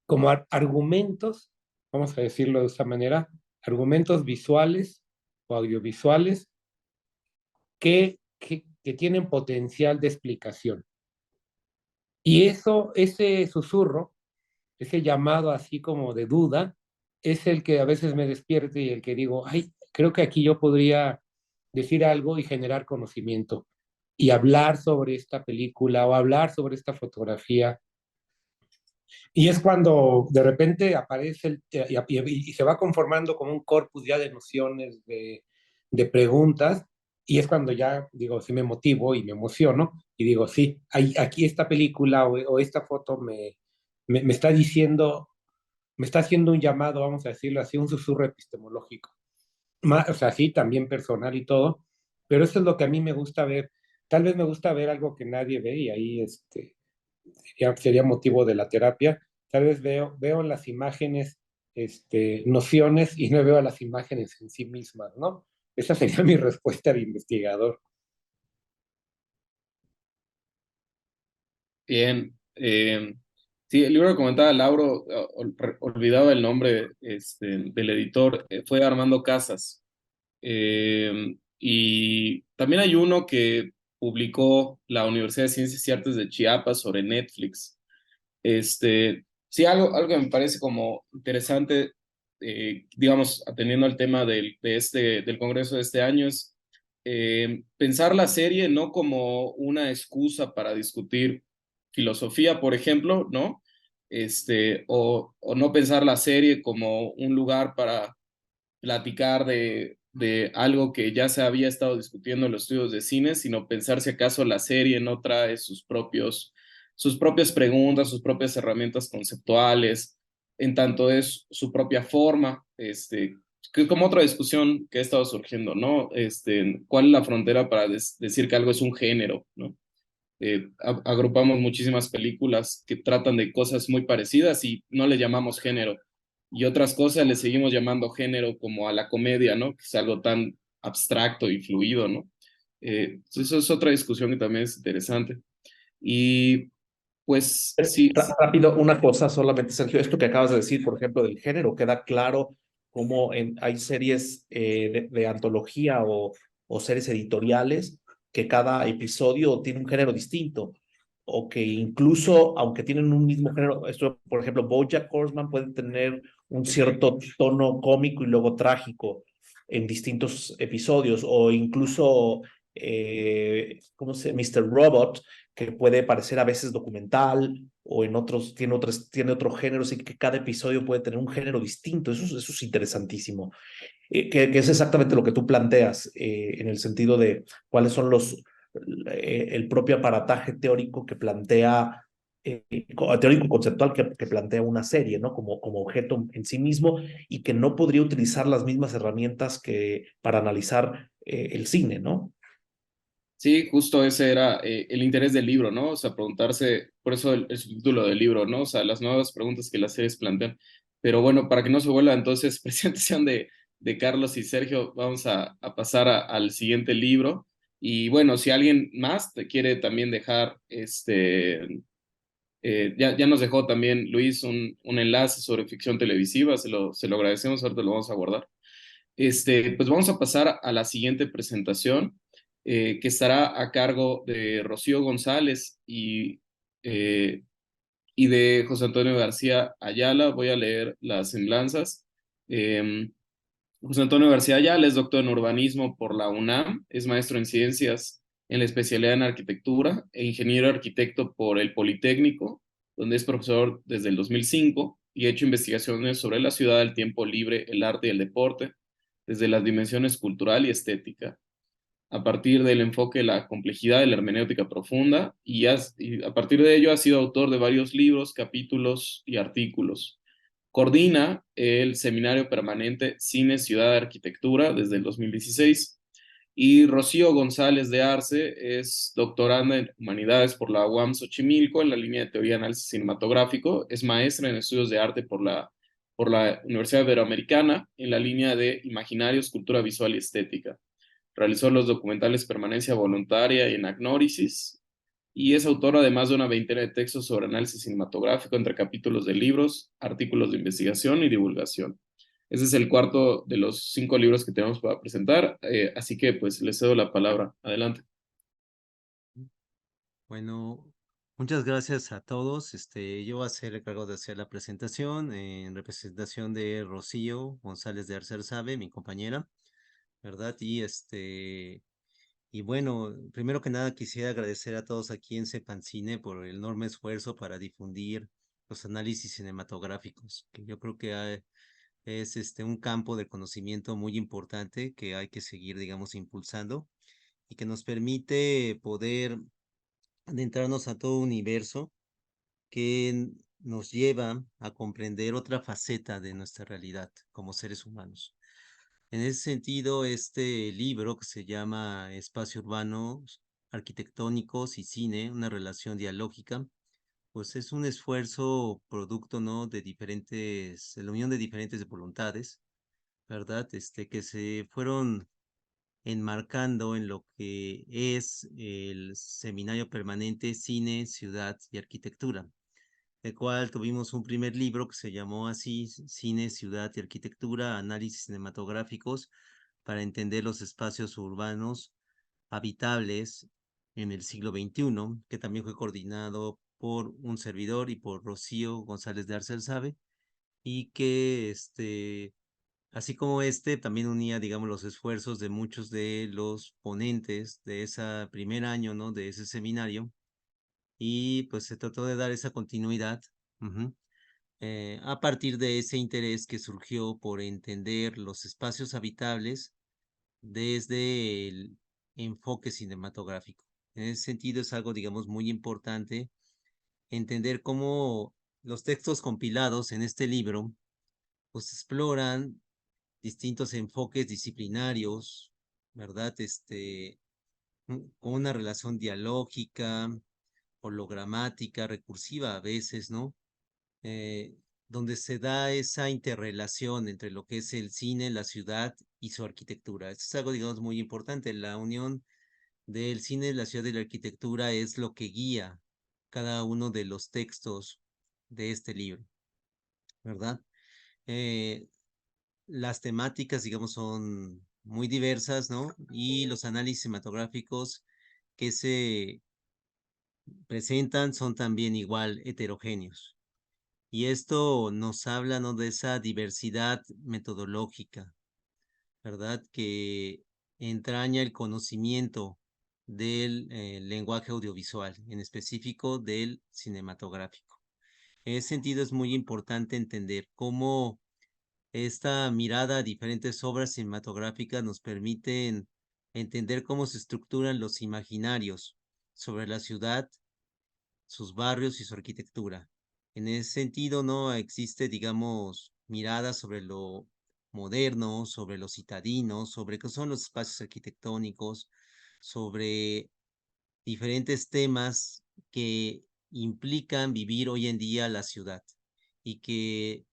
como argumentos, vamos a decirlo de esta manera, argumentos visuales o audiovisuales que tienen potencial de explicación. Y ese susurro, ese llamado así como de duda, es el que a veces me despierte y el que digo, ay, creo que aquí yo podría decir algo y generar conocimiento y hablar sobre esta película o hablar sobre esta fotografía. Y es cuando de repente aparece y se va conformando como un corpus ya de nociones, de preguntas, y es cuando ya digo, sí me motivo y me emociono, y digo, sí, aquí esta película o esta foto me está diciendo, me está haciendo un llamado, vamos a decirlo así, un susurro epistemológico. O sea, sí, también personal y todo, pero eso es lo que a mí me gusta ver. Tal vez me gusta ver algo que nadie ve y ahí sería motivo de la terapia. Tal vez veo en las imágenes nociones y no veo las imágenes en sí mismas, ¿no? Esa sería mi respuesta de investigador. Bien. Sí, el libro que comentaba Lauro, olvidaba el nombre del editor, fue Armando Casas. Y también hay uno que publicó la Universidad de Ciencias y Artes de Chiapas sobre Netflix. Sí, algo que me parece como interesante, digamos, atendiendo al tema del Congreso de este año, es pensar la serie no como una excusa para discutir filosofía, por ejemplo, ¿no? O no pensar la serie como un lugar para platicar de algo que ya se había estado discutiendo en los estudios de cine, sino pensar si acaso la serie no trae sus propias preguntas, sus propias herramientas conceptuales, en tanto es su propia forma, que es como otra discusión que ha estado surgiendo, ¿no? ¿Cuál es la frontera para decir que algo es un género, ¿no? Agrupamos muchísimas películas que tratan de cosas muy parecidas y no le llamamos género. Y otras cosas le seguimos llamando género, como a la comedia, ¿no? Que es algo tan abstracto y fluido, ¿no? Eso es otra discusión que también es interesante. Y pues sí, Rápido, una cosa solamente, Sergio, esto que acabas de decir, por ejemplo, del género, queda claro cómo hay series de antología o series editoriales que cada episodio tiene un género distinto, o que incluso, aunque tienen un mismo género, esto, por ejemplo, BoJack Horseman puede tener un cierto tono cómico y luego trágico en distintos episodios, o incluso, ¿cómo se llama? Mr. Robot, que puede parecer a veces documental, o en otros tiene otro género, así que cada episodio puede tener un género distinto. Eso es interesantísimo, que es exactamente lo que tú planteas, en el sentido de cuáles son el propio aparataje teórico que plantea, teórico conceptual que plantea una serie, ¿no? Como objeto en sí mismo, y que no podría utilizar las mismas herramientas que para analizar el cine, ¿no? sí, justo ese era el interés del libro, ¿no? O sea, preguntarse, por eso el subtítulo del libro, ¿no? O sea, las nuevas preguntas que las series plantean. Pero bueno, para que no se vuelva entonces presentación de Carlos y Sergio, vamos a pasar al siguiente libro. Y bueno, si alguien más te quiere también dejar, ya nos dejó también Luis un enlace sobre ficción televisiva, se lo agradecemos, ahorita lo vamos a guardar. Pues vamos a pasar a la siguiente presentación, que estará a cargo de Rocío González y de José Antonio García Ayala. Voy a leer las semblanzas. José Antonio García Ayala es doctor en urbanismo por la UNAM, es maestro en ciencias en la especialidad en arquitectura e ingeniero arquitecto por el Politécnico, donde es profesor desde el 2005 y ha hecho investigaciones sobre la ciudad, el tiempo libre, el arte y el deporte, desde las dimensiones cultural y estética, a partir del enfoque de la complejidad de la hermenéutica profunda, y a partir de ello ha sido autor de varios libros, capítulos y artículos. Coordina el Seminario Permanente Cine, Ciudad, Arquitectura desde el 2016. Y Rocío González de Arce es doctoranda en Humanidades por la UAM Xochimilco en la línea de Teoría y Análisis Cinematográfico. Es maestra en Estudios de Arte por la Universidad Iberoamericana en la línea de Imaginarios, Cultura Visual y Estética. Realizó los documentales Permanencia Voluntaria y Anagnórisis, y es autora de más de una veintena de textos sobre análisis cinematográfico entre capítulos de libros, artículos de investigación y divulgación. Ese es el cuarto de los 5 libros que tenemos para presentar, así que pues le cedo la palabra. Adelante. Bueno, muchas gracias a todos. Yo voy a ser el cargo de hacer la presentación en representación de Rocío González de Arcerzabe, mi compañera, ¿verdad? Y bueno, primero que nada quisiera agradecer a todos aquí en Sepancine por el enorme esfuerzo para difundir los análisis cinematográficos, que yo creo que es un campo de conocimiento muy importante que hay que seguir, digamos, impulsando y que nos permite poder adentrarnos a todo un universo que nos lleva a comprender otra faceta de nuestra realidad como seres humanos. En ese sentido, este libro que se llama Espacio Urbano, Arquitectónicos y Cine, una relación dialógica, pues es un esfuerzo producto, ¿no? De la unión de diferentes voluntades, ¿verdad? Que se fueron enmarcando en lo que es el Seminario Permanente Cine, Ciudad y Arquitectura, el cual tuvimos un primer libro que se llamó así, Cine, Ciudad y Arquitectura, Análisis Cinematográficos para entender los espacios urbanos habitables en el siglo XXI, que también fue coordinado por un servidor y por Rocío González de Arcelsabe, y que así como también unía, digamos, los esfuerzos de muchos de los ponentes de ese primer año, ¿no? De ese seminario, y pues se trató de dar esa continuidad, ujú, a partir de ese interés que surgió por entender los espacios habitables desde el enfoque cinematográfico. En ese sentido es algo, digamos, muy importante entender cómo los textos compilados en este libro pues exploran distintos enfoques disciplinarios, ¿verdad? Con una relación dialógica, hologramática, recursiva a veces, ¿no? Eh, donde se da esa interrelación entre lo que es el cine, la ciudad y su arquitectura. Esto es algo, digamos, muy importante. La unión del cine, la ciudad y la arquitectura es lo que guía cada uno de los textos de este libro, ¿verdad? Eh, las temáticas, digamos, son muy diversas, ¿no? Y los análisis cinematográficos que se presentan son también igual heterogéneos. Y esto nos habla, ¿no? De esa diversidad metodológica, ¿verdad? Que entraña el conocimiento del lenguaje audiovisual, en específico del cinematográfico. En ese sentido es muy importante entender cómo esta mirada a diferentes obras cinematográficas nos permiten entender cómo se estructuran los imaginarios sobre la ciudad, sus barrios y su arquitectura. En ese sentido, no existe, digamos, mirada sobre lo moderno, sobre lo citadino, sobre qué son los espacios arquitectónicos, sobre diferentes temas que implican vivir hoy en día la ciudad y que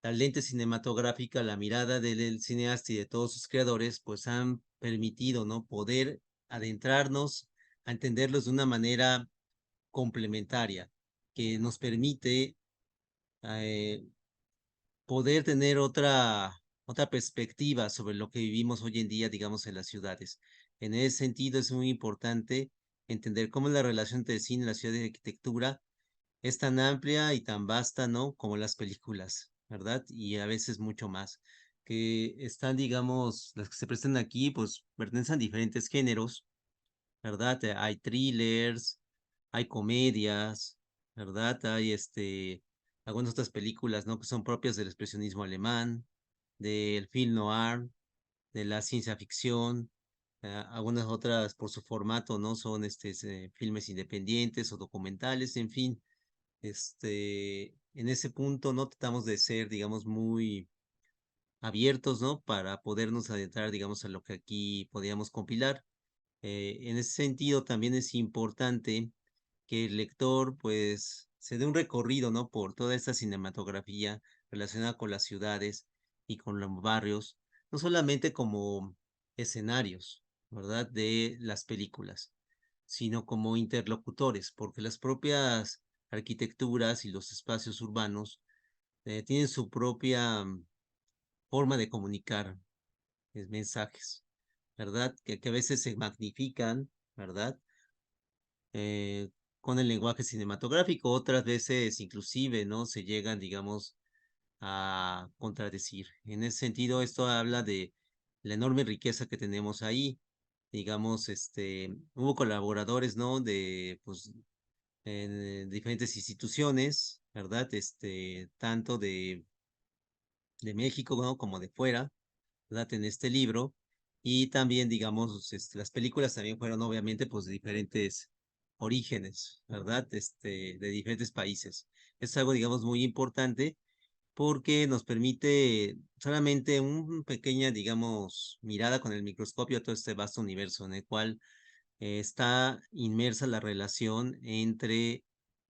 la lente cinematográfica, la mirada del cineasta y de todos sus creadores, pues han permitido, ¿no? Poder adentrarnos a entenderlos de una manera complementaria, que nos permite eh, poder tener otra perspectiva sobre lo que vivimos hoy en día, digamos, en las ciudades. En ese sentido, es muy importante entender cómo es la relación entre el cine, la ciudad y la arquitectura es tan amplia y tan vasta, ¿no? Como las películas, ¿verdad? Y a veces mucho más, que están, digamos, las que se presentan aquí, pues pertenecen a diferentes géneros, ¿verdad? Hay thrillers, hay comedias, ¿verdad? Hay algunas otras películas, ¿no? Que son propias del expresionismo alemán, del film noir, de la ciencia ficción, algunas otras por su formato, ¿no? Son filmes independientes o documentales, en fin. En ese punto no tratamos de ser, digamos, muy abiertos, ¿no? Para podernos adentrar, digamos, a lo que aquí podíamos compilar. En ese sentido, también es importante que el lector, pues, se dé un recorrido, ¿no? Por toda esta cinematografía relacionada con las ciudades y con los barrios, no solamente como escenarios, ¿verdad? De las películas, sino como interlocutores, porque las propias arquitecturas y los espacios urbanos tienen su propia forma de comunicar mensajes, ¿verdad? Que a veces se magnifican, ¿verdad? Eh, con el lenguaje cinematográfico, otras veces inclusive, ¿no? Se llegan, digamos, a contradecir. En ese sentido, esto habla de la enorme riqueza que tenemos ahí. Digamos, hubo colaboradores, ¿no? De, pues, diferentes instituciones, ¿verdad? Tanto de México, ¿no? Como de fuera, ¿verdad? En este libro. Y también, digamos, las películas también fueron obviamente pues de diferentes orígenes, ¿verdad? De diferentes países. Es algo, digamos, muy importante porque nos permite solamente una pequeña, digamos, mirada con el microscopio a todo este vasto universo en el cual está inmersa la relación entre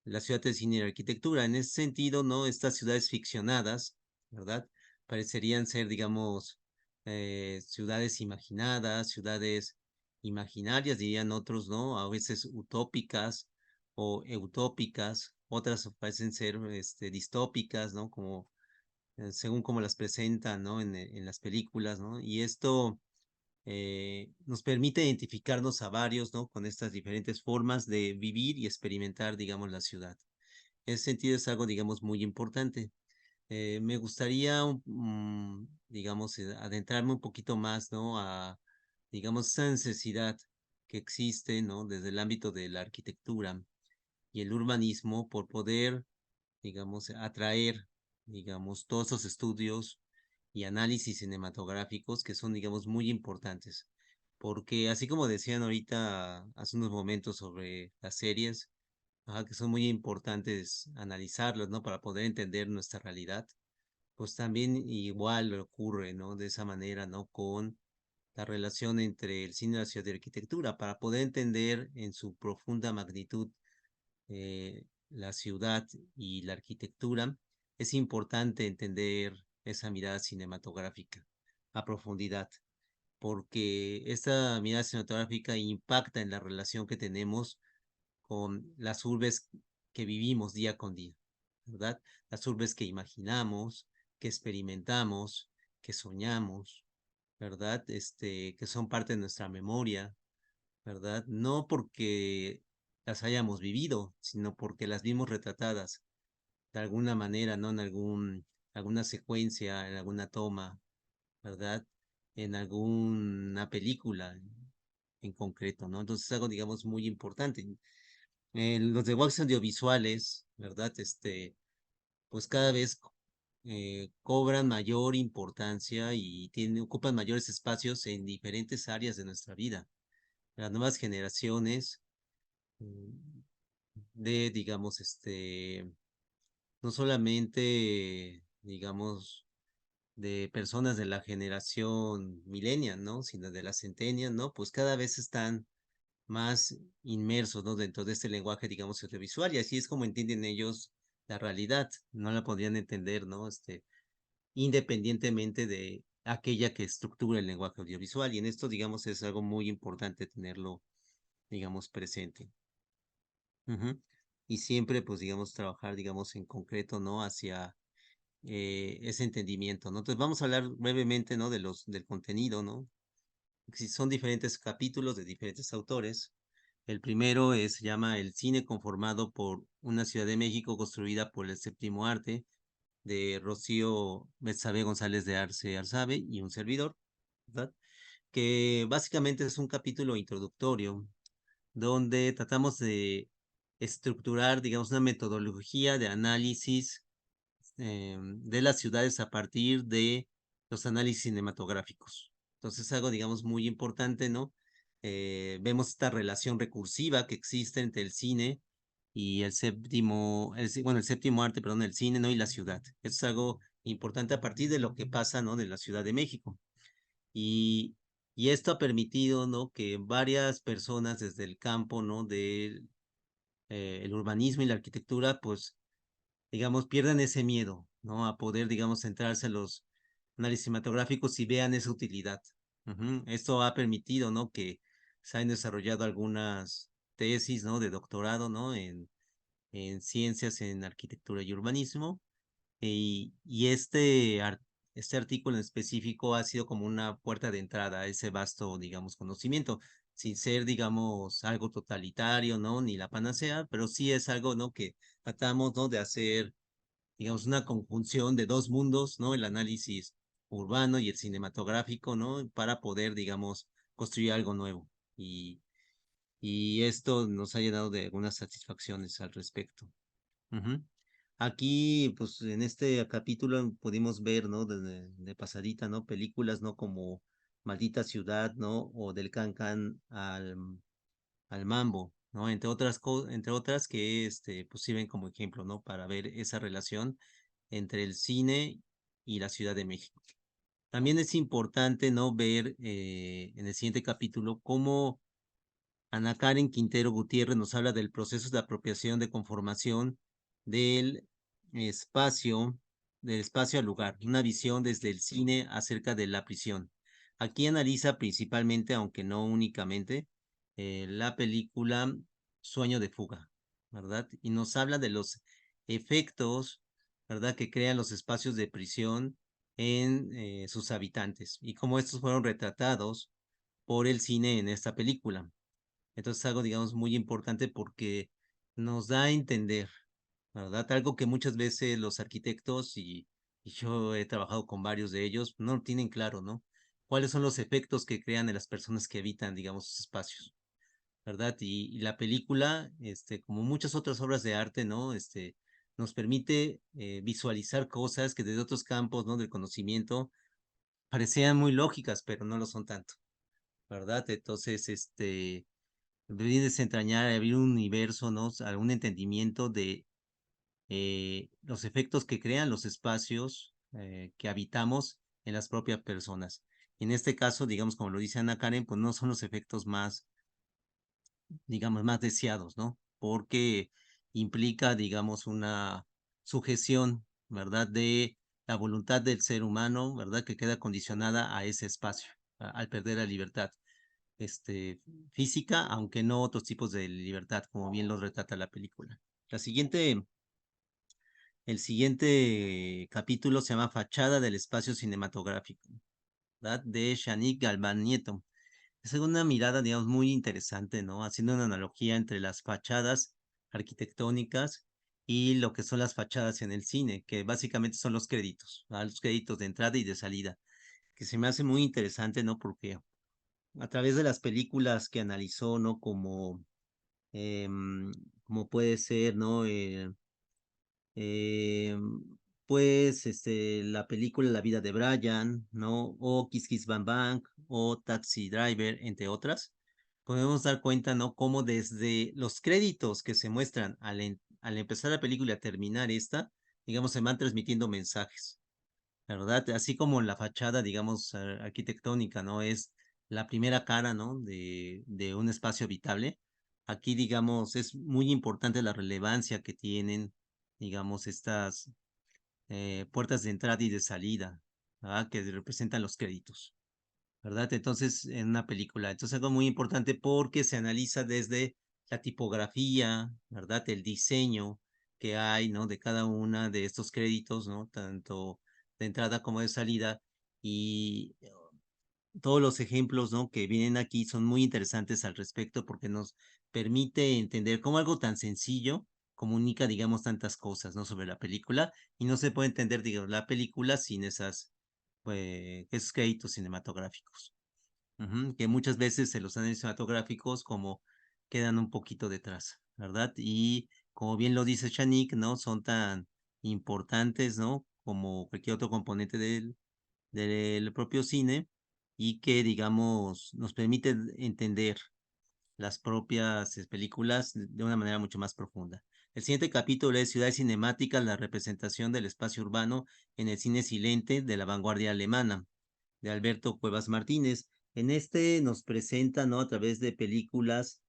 la ciudad de cine y la arquitectura. En ese sentido, ¿no? Estas ciudades ficcionadas, ¿verdad? Parecerían ser, digamos, ciudades imaginadas, ciudades imaginarias, dirían otros, ¿no? A veces utópicas o eutópicas, otras parecen ser distópicas, ¿no? Como según como las presentan, ¿no? En las películas, ¿no? Y esto nos permite identificarnos a varios, ¿no? Con estas diferentes formas de vivir y experimentar, digamos, la ciudad. En ese sentido es algo, digamos, muy importante. Me gustaría, digamos, adentrarme un poquito más, ¿no? A, digamos, esa necesidad que existe, ¿no? Desde el ámbito de la arquitectura y el urbanismo por poder, digamos, atraer, digamos, todos esos estudios y análisis cinematográficos que son, digamos, muy importantes. Porque así como decían ahorita hace unos momentos sobre las series, que son muy importantes analizarlas, ¿no? Para poder entender nuestra realidad, pues también igual ocurre, ¿no? De esa manera, ¿no? Con la relación entre el cine y la ciudad de arquitectura, para poder entender en su profunda magnitud la ciudad y la arquitectura, es importante entender esa mirada cinematográfica a profundidad, porque esta mirada cinematográfica impacta en la relación que tenemos con las urbes que vivimos día con día, ¿verdad? Las urbes que imaginamos, que experimentamos, que soñamos, ¿verdad? Que son parte de nuestra memoria, ¿verdad? No porque las hayamos vivido, sino porque las vimos retratadas de alguna manera, ¿no? En alguna secuencia, en alguna toma, ¿verdad? En alguna película en concreto, ¿no? Entonces es algo, digamos, muy importante. Los lenguajes audiovisuales, ¿verdad? Pues cada vez cobran mayor importancia y ocupan mayores espacios en diferentes áreas de nuestra vida. Las nuevas generaciones mm, digamos, no solamente, digamos, de personas de la generación millennial, ¿no? Sino de la centennial, ¿no? Pues cada vez están más inmersos, ¿no? Dentro de este lenguaje, digamos, audiovisual, y así es como entienden ellos la realidad, no la podrían entender, ¿no? Independientemente de aquella que estructura el lenguaje audiovisual, y en esto, digamos, es algo muy importante tenerlo, digamos, presente. Ujú. Y siempre, pues, digamos, trabajar, digamos, en concreto, ¿no? Hacia ese entendimiento, ¿no? Entonces, vamos a hablar brevemente, ¿no? Del contenido, ¿no? Si son diferentes capítulos de diferentes autores. El primero se llama El cine conformado por una Ciudad de México construida por el séptimo arte, de Rocío Betsabe González de Arce Arzabe y un servidor, ¿verdad? Que básicamente es un capítulo introductorio donde tratamos de estructurar, digamos, una metodología de análisis de las ciudades a partir de los análisis cinematográficos. Entonces, algo, digamos, muy importante, ¿no? Vemos esta relación recursiva que existe entre el cine y el séptimo arte, perdón, el cine, ¿no? Y la ciudad. Eso es algo importante a partir de lo que pasa, ¿no? De la Ciudad de México. Y, y esto ha permitido, ¿no? Que varias personas desde el campo, ¿no? Del el urbanismo y la arquitectura, pues digamos, pierdan ese miedo, ¿no? A poder, digamos, centrarse en los análisis cinematográficos y vean esa utilidad. Ujú. Esto ha permitido, ¿no? Que se han desarrollado algunas tesis, ¿no? De doctorado, ¿no? En ciencias, en arquitectura y urbanismo. Y este artículo en específico ha sido como una puerta de entrada a ese vasto, digamos, conocimiento, sin ser, digamos, algo totalitario, ¿no? Ni la panacea, pero sí es algo, ¿no? Que tratamos, ¿no? De hacer, digamos, una conjunción de dos mundos, ¿no? El análisis urbano y el cinematográfico, ¿no? Para poder, digamos, construir algo nuevo. Y esto nos ha llenado de algunas satisfacciones al respecto. Ujú. Aquí, pues, en este capítulo pudimos ver, ¿no? De pasadita, ¿no? Películas, ¿no? Como Maldita Ciudad, ¿no? O Del Can al Mambo, ¿no? Entre otras que, pues, sirven como ejemplo, ¿no? Para ver esa relación entre el cine y la Ciudad de México. También es importante, ¿no? Ver en el siguiente capítulo cómo Ana Karen Quintero Gutiérrez nos habla del proceso de apropiación de conformación del espacio, del espacio al lugar, una visión desde el cine acerca de la prisión. Aquí analiza principalmente, aunque no únicamente, la película Sueño de Fuga, ¿verdad? Y nos habla de los efectos, ¿verdad?, que crean los espacios de prisión en sus habitantes y cómo estos fueron retratados por el cine en esta película. Entonces es algo, digamos, muy importante porque nos da a entender, ¿verdad? Algo que muchas veces los arquitectos, y yo he trabajado con varios de ellos, no tienen claro, ¿no? ¿Cuáles son los efectos que crean en las personas que habitan, digamos, esos espacios? ¿Verdad? Y la película, como muchas otras obras de arte, ¿no? Nos permite visualizar cosas que desde otros campos, ¿no? Del conocimiento parecían muy lógicas, pero no lo son tanto, ¿verdad? Entonces, debe desentrañar, abrir un universo, ¿no? Algún entendimiento de los efectos que crean los espacios que habitamos en las propias personas. Y en este caso, digamos, como lo dice Ana Karen, pues no son los efectos más, digamos, más deseados, ¿no? Porque implica, digamos, una sujeción, ¿verdad? De la voluntad del ser humano, ¿verdad? Que queda condicionada a ese espacio, al perder la libertad, este, física, aunque no otros tipos de libertad, como bien lo retrata la película. El siguiente capítulo se llama Fachada del espacio cinematográfico, ¿verdad? De Shanique Galván Nieto. Es una mirada, digamos, muy interesante, ¿no? Haciendo una analogía entre las fachadas arquitectónicas y lo que son las fachadas en el cine, que básicamente son los créditos, ¿verdad? Los créditos de entrada y de salida, que se me hace muy interesante, ¿no? Porque a través de las películas que analizó, ¿no? Em, como puede ser, ¿no? Eh, pues la película La vida de Brian, ¿no? O Kiss Kiss Bang Bang, o Taxi Driver, entre otras, podemos dar cuenta, ¿no? Cómo desde los créditos que se muestran al empezar la película y a terminar esta, digamos, se van transmitiendo mensajes, ¿verdad? Así como la fachada, digamos, arquitectónica, ¿no? Es la primera cara, ¿no? De un espacio habitable. Aquí, digamos, es muy importante la relevancia que tienen, digamos, estas puertas de entrada y de salida, ¿verdad? Que representan los créditos, ¿verdad? Entonces, en una película. Entonces, algo muy importante porque se analiza desde la tipografía, ¿verdad? El diseño que hay, ¿no? De cada una de estos créditos, ¿no? Tanto de entrada como de salida. Y todos los ejemplos, ¿no? Que vienen aquí son muy interesantes al respecto porque nos permite entender cómo algo tan sencillo comunica, digamos, tantas cosas, ¿no? Sobre la película y no se puede entender, digamos, la película sin esos créditos cinematográficos. Que muchas veces en los análisis cinematográficos como quedan un poquito detrás, ¿verdad? Y como bien lo dice Shanik, ¿no? Son tan importantes, ¿no? Como cualquier otro componente del propio cine y que, digamos, nos permite entender las propias películas de una manera mucho más profunda. El siguiente capítulo es Ciudades Cinemáticas, la representación del espacio urbano en el cine silente de la vanguardia alemana, de Alberto Cuevas Martínez. En este nos presenta, ¿no? A través de películas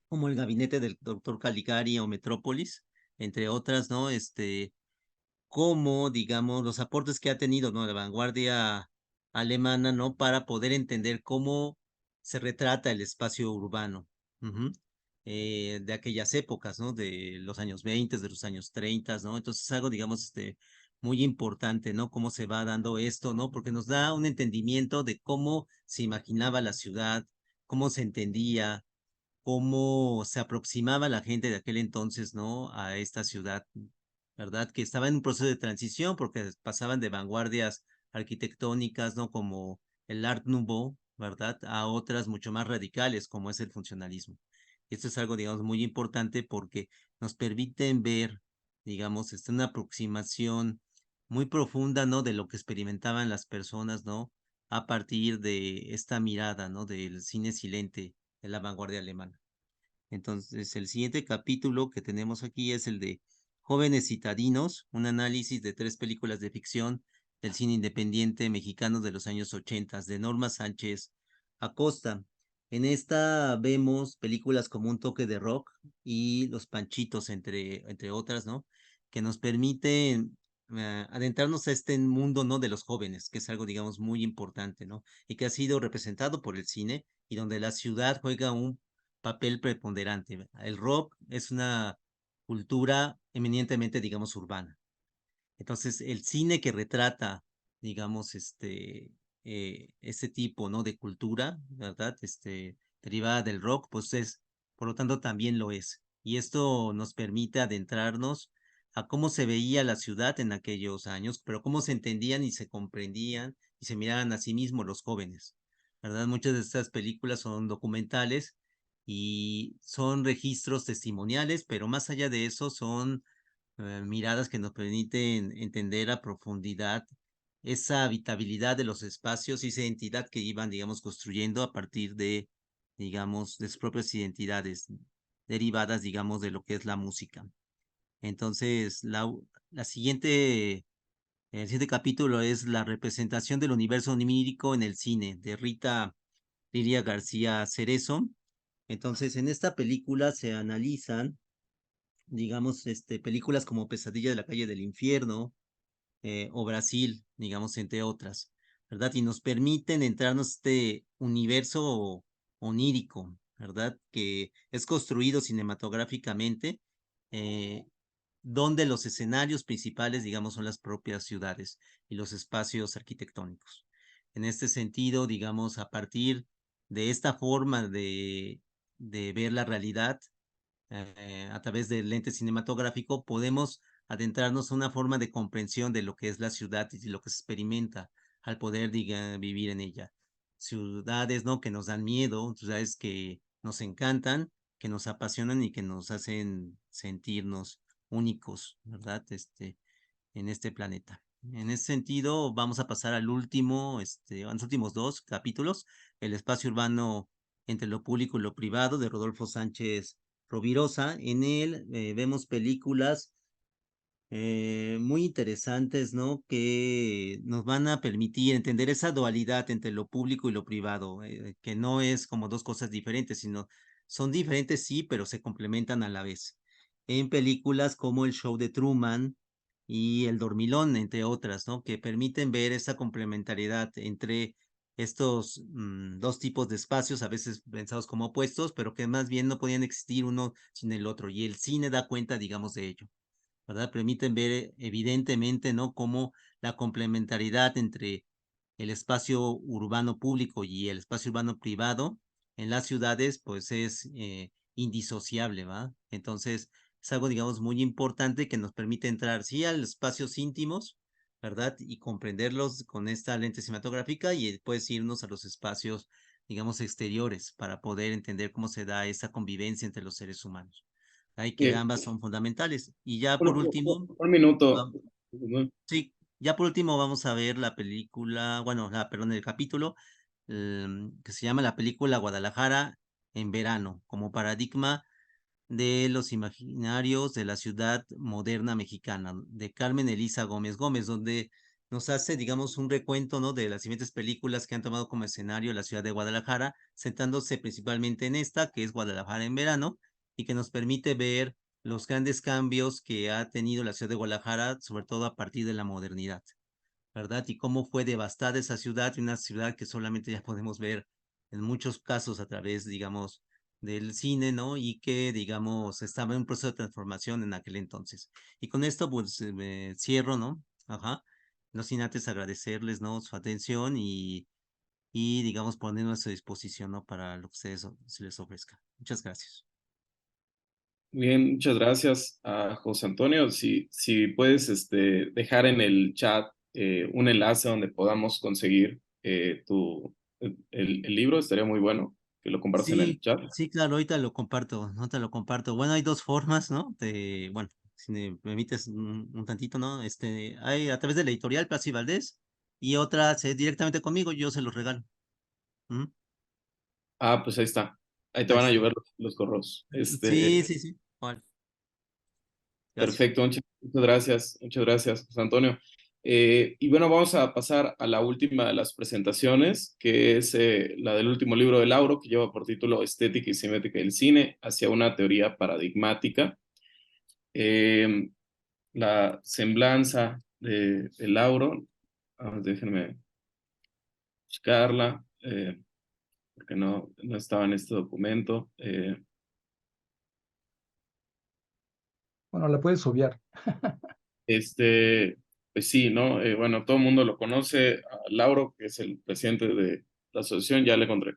como El Gabinete del Doctor Caligari o Metrópolis, entre otras, ¿no? Cómo, digamos, los aportes que ha tenido, ¿no? La vanguardia alemana, ¿no? Para poder entender cómo se retrata el espacio urbano, ujú, de aquellas épocas, ¿no? De los años 20, de los años 30, ¿no? Entonces es algo, digamos, muy importante, ¿no? Cómo se va dando esto, ¿no? Porque nos da un entendimiento de cómo se imaginaba la ciudad, cómo se entendía, cómo se aproximaba la gente de aquel entonces, ¿no? A esta ciudad, ¿verdad? Que estaba en un proceso de transición porque pasaban de vanguardias arquitectónicas, ¿no? Como el Art Nouveau, ¿verdad? A otras mucho más radicales, como es el funcionalismo. Esto es algo, digamos, muy importante porque nos permiten ver, digamos, una aproximación muy profunda, ¿no? De lo que experimentaban las personas, ¿no? A partir de esta mirada, ¿no? Del cine silente de la vanguardia alemana. Entonces, el siguiente capítulo que tenemos aquí es el de Jóvenes Citadinos, un análisis de 3 películas de ficción del cine independiente mexicano de los años 80, de Norma Sánchez Acosta. En esta vemos películas como Un toque de rock y Los Panchitos, entre otras, ¿no? Que nos permiten adentrarnos a este mundo, ¿no? De los jóvenes, que es algo, digamos, muy importante, ¿no? Y que ha sido representado por el cine y donde la ciudad juega un papel preponderante. El rock es una cultura eminentemente, digamos, urbana. Entonces, el cine que retrata, digamos, este tipo, ¿no? De cultura, ¿verdad? Derivada del rock, pues por lo tanto, también lo es. Y esto nos permite adentrarnos a cómo se veía la ciudad en aquellos años, pero cómo se entendían y se comprendían y se miraban a sí mismos los jóvenes, ¿verdad? Muchas de estas películas son documentales y son registros testimoniales, pero más allá de eso son miradas que nos permiten entender a profundidad esa habitabilidad de los espacios y esa identidad que iban, digamos, construyendo a partir de, digamos, de sus propias identidades derivadas, digamos, de lo que es la música. Entonces, la siguiente, el siguiente capítulo es la representación del universo onírico en el cine, de Rita Lilia García Cerezo. Entonces, en esta película se analizan, digamos, películas como Pesadilla de la calle del infierno, o Brasil, digamos, entre otras, ¿verdad? Y nos permiten entrarnos a este universo onírico, ¿verdad? Que es construido cinematográficamente, eh, donde los escenarios principales, digamos, son las propias ciudades y los espacios arquitectónicos. En este sentido, digamos, a partir de esta forma de ver la realidad, a través del lente cinematográfico, podemos adentrarnos a una forma de comprensión de lo que es la ciudad y lo que se experimenta al poder, vivir en ella. Ciudades, ¿no? Que nos dan miedo, ciudades que nos encantan, que nos apasionan y que nos hacen sentirnos únicos, ¿verdad? En este planeta. En ese sentido, vamos a pasar al último, a los últimos dos capítulos, el espacio urbano entre lo público y lo privado, de Rodolfo Sánchez Rovirosa. En él vemos películas muy interesantes, ¿no? Que nos van a permitir entender esa dualidad entre lo público y lo privado, que no es como dos cosas diferentes, sino son diferentes, sí, pero se complementan a la vez. En películas como El Show de Truman y El Dormilón, entre otras, ¿no? Que permiten ver esa complementariedad entre estos dos tipos de espacios, a veces pensados como opuestos, pero que más bien no podían existir uno sin el otro. Y el cine da cuenta, digamos, de ello. ¿Verdad? Permiten ver evidentemente, ¿no? Cómo la complementariedad entre el espacio urbano público y el espacio urbano privado en las ciudades, pues es indisociable, ¿va? Entonces, es algo, digamos, muy importante que nos permite entrar, sí, a los espacios íntimos, ¿verdad? Y comprenderlos con esta lente cinematográfica y después irnos a los espacios, digamos, exteriores para poder entender cómo se da esa convivencia entre los seres humanos. Hay que Bien, ambas son fundamentales. Y ya por un, último, un minuto. vam- sí, ya por último vamos a ver la película, bueno, perdón, el capítulo que se llama la película Guadalajara en verano, como paradigma de los imaginarios de la ciudad moderna mexicana, de Carmen Elisa Gómez Gómez, donde nos hace, digamos, un recuento, ¿no? De las siguientes películas que han tomado como escenario la ciudad de Guadalajara, centrándose principalmente en esta, que es Guadalajara en verano, y que nos permite ver los grandes cambios que ha tenido la ciudad de Guadalajara, sobre todo a partir de la modernidad, ¿verdad? Y cómo fue devastada esa ciudad, una ciudad que solamente ya podemos ver en muchos casos a través, digamos, del cine, ¿no? Y que, digamos, estaba en un proceso de transformación en aquel entonces. Y con esto, pues, me cierro, ¿no? Ajá. No sin antes agradecerles, ¿no? Su atención digamos, ponernos a su disposición, ¿no? Para lo que ustedes se les ofrezca. Muchas gracias. Bien, muchas gracias a José Antonio. Si puedes dejar en el chat un enlace donde podamos conseguir el libro, estaría muy bueno que lo compartas en el Sí, chat. sí, claro, ahorita lo comparto, no te lo comparto. Bueno, hay dos formas, ¿no? Bueno, si me permites un tantito, ¿no? Hay a través de la editorial Plaza y Valdés y otras directamente conmigo, yo se los regalo. ¿Mm? Ah, pues ahí está. Ahí te Ahí van a está. llover los correos. Sí, sí, sí. Vale, gracias. Perfecto, muchas gracias, José Antonio. Y bueno, vamos a pasar a la última de las presentaciones, que es la del último libro de Lauro, que lleva por título Estética y Semiótica del Cine, hacia una teoría paradigmática. Eh, la semblanza de Lauro, déjenme buscarla, porque no estaba en este documento. Bueno, la puedes obviar. Este, pues sí, ¿no? Bueno, todo el mundo lo conoce, a Lauro, que es el presidente de la asociación, ya le encontré.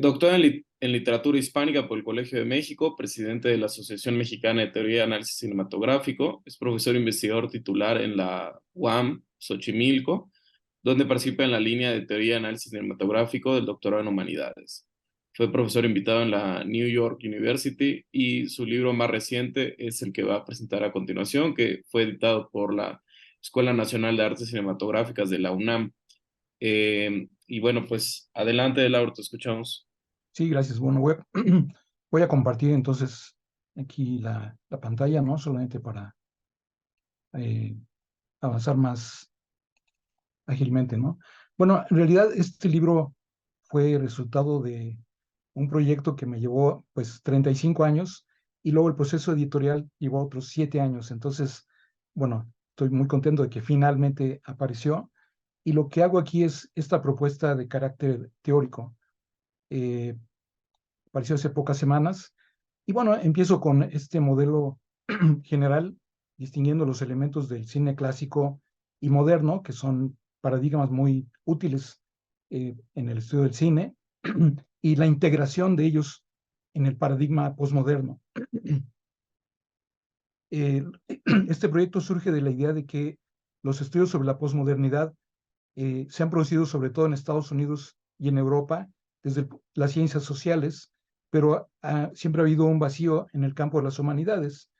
Doctor en literatura hispánica por el Colegio de México, presidente de la Asociación Mexicana de Teoría y Análisis Cinematográfico, es profesor investigador titular en la UAM, Xochimilco, donde participa en la línea de Teoría y Análisis Cinematográfico del doctorado en Humanidades. Fue profesor invitado en la New York University y su libro más reciente es el que va a presentar a continuación, que fue editado por la Escuela Nacional de Artes Cinematográficas de la UNAM. Y bueno, pues adelante, Laura, te escuchamos. Sí, gracias. Bueno, voy a compartir entonces aquí la pantalla, ¿no? Solamente para eh, avanzar más ágilmente, ¿no? Bueno, en realidad este libro fue resultado de un proyecto que me llevó pues 35 años y luego el proceso editorial llevó otros 7 años. Entonces, bueno, estoy muy contento de que finalmente apareció y lo que hago aquí es esta propuesta de carácter teórico. Eh, Apareció hace pocas semanas y bueno, empiezo con este modelo general, distinguiendo los elementos del cine clásico y moderno, que son paradigmas muy útiles en el estudio del cine, y la integración de ellos en el paradigma posmoderno. Este proyecto surge de la idea de que los estudios sobre la posmodernidad se han producido sobre todo en Estados Unidos y en Europa desde las ciencias sociales, pero siempre ha habido un vacío en el campo de las humanidades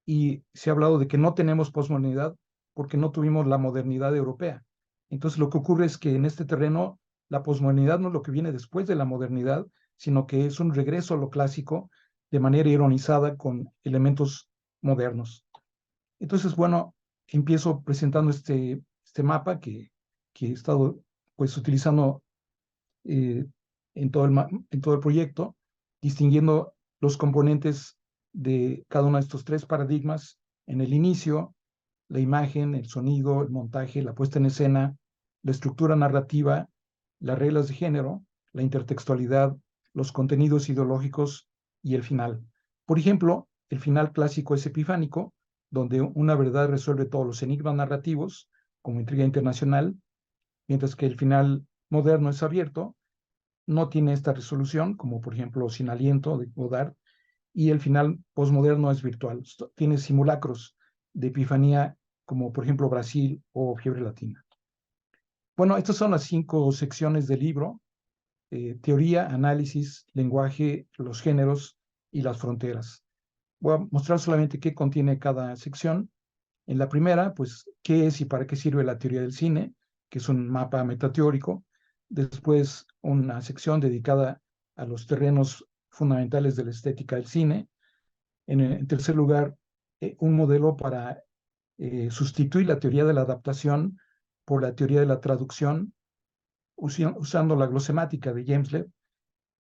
y se ha hablado de que no tenemos posmodernidad porque no tuvimos la modernidad europea. Entonces lo que ocurre es que en este terreno la posmodernidad no es lo que viene después de la modernidad, sino que es un regreso a lo clásico de manera ironizada con elementos modernos. Entonces, bueno, empiezo presentando este mapa que he estado pues utilizando eh, en todo el proyecto, distinguiendo los componentes de cada uno de estos tres paradigmas en el inicio, la imagen, el sonido, el montaje, la puesta en escena, la estructura narrativa, las reglas de género, la intertextualidad, los contenidos ideológicos y el final. Por ejemplo, el final clásico es epifánico, donde una verdad resuelve todos los enigmas narrativos, como Intriga Internacional, mientras que el final moderno es abierto, no tiene esta resolución, como por ejemplo Sin Aliento de Godard, y el final posmoderno es virtual, tiene simulacros de epifanía, como por ejemplo Brasil o Fiebre Latina. Bueno, estas son las 5 secciones del libro: teoría, análisis, lenguaje, los géneros y las fronteras. Voy a mostrar solamente qué contiene cada sección. En la primera, pues, qué es y para qué sirve la teoría del cine, que es un mapa metateórico. Después, una sección dedicada a los terrenos fundamentales de la estética del cine. En tercer lugar, un modelo para sustituir la teoría de la adaptación por la teoría de la traducción, usando la glosemática de James Loewe.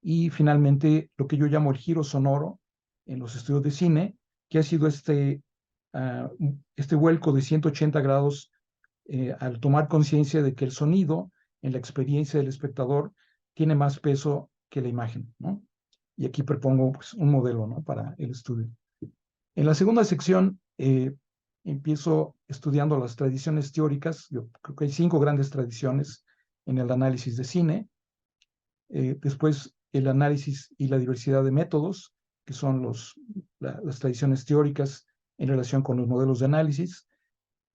Y finalmente, lo que yo llamo el giro sonoro en los estudios de cine, que ha sido este vuelco de 180 grados al tomar conciencia de que el sonido en la experiencia del espectador tiene más peso que la imagen, ¿no? Y aquí propongo pues, un modelo, ¿no?, para el estudio. En la segunda sección empiezo estudiando las tradiciones teóricas. Yo creo que hay 5 grandes tradiciones en el análisis de cine. Después el análisis y la diversidad de métodos, que son las tradiciones teóricas en relación con los modelos de análisis,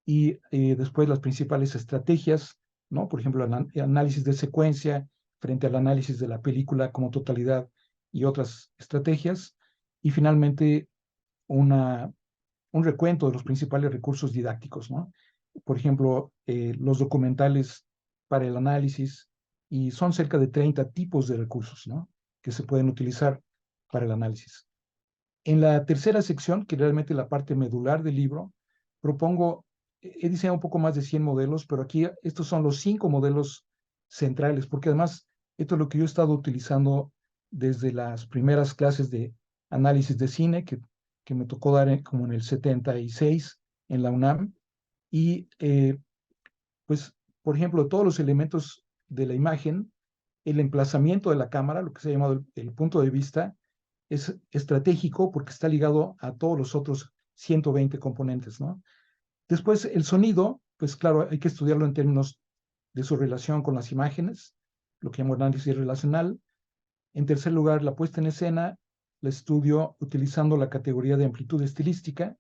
y después las principales estrategias, ¿no? Por ejemplo, el análisis de secuencia frente al análisis de la película como totalidad y otras estrategias, y finalmente un recuento de los principales recursos didácticos, ¿no? Por ejemplo, los documentales para el análisis, y son cerca de 30 tipos de recursos, ¿no?, que se pueden utilizar para el análisis. En la tercera sección, que realmente es la parte medular del libro, propongo, he diseñado un poco más de 100 modelos, pero aquí estos son los 5 modelos centrales, porque además esto es lo que yo he estado utilizando desde las primeras clases de análisis de cine que me tocó dar como en el 76 en la UNAM. Y pues, por ejemplo, todos los elementos de la imagen, el emplazamiento de la cámara, lo que se ha llamado el punto de vista, es estratégico porque está ligado a todos los otros 120 componentes, ¿no? Después, el sonido, pues claro, hay que estudiarlo en términos de su relación con las imágenes, lo que llamo análisis relacional. En tercer lugar, la puesta en escena, la estudio utilizando la categoría de amplitud estilística.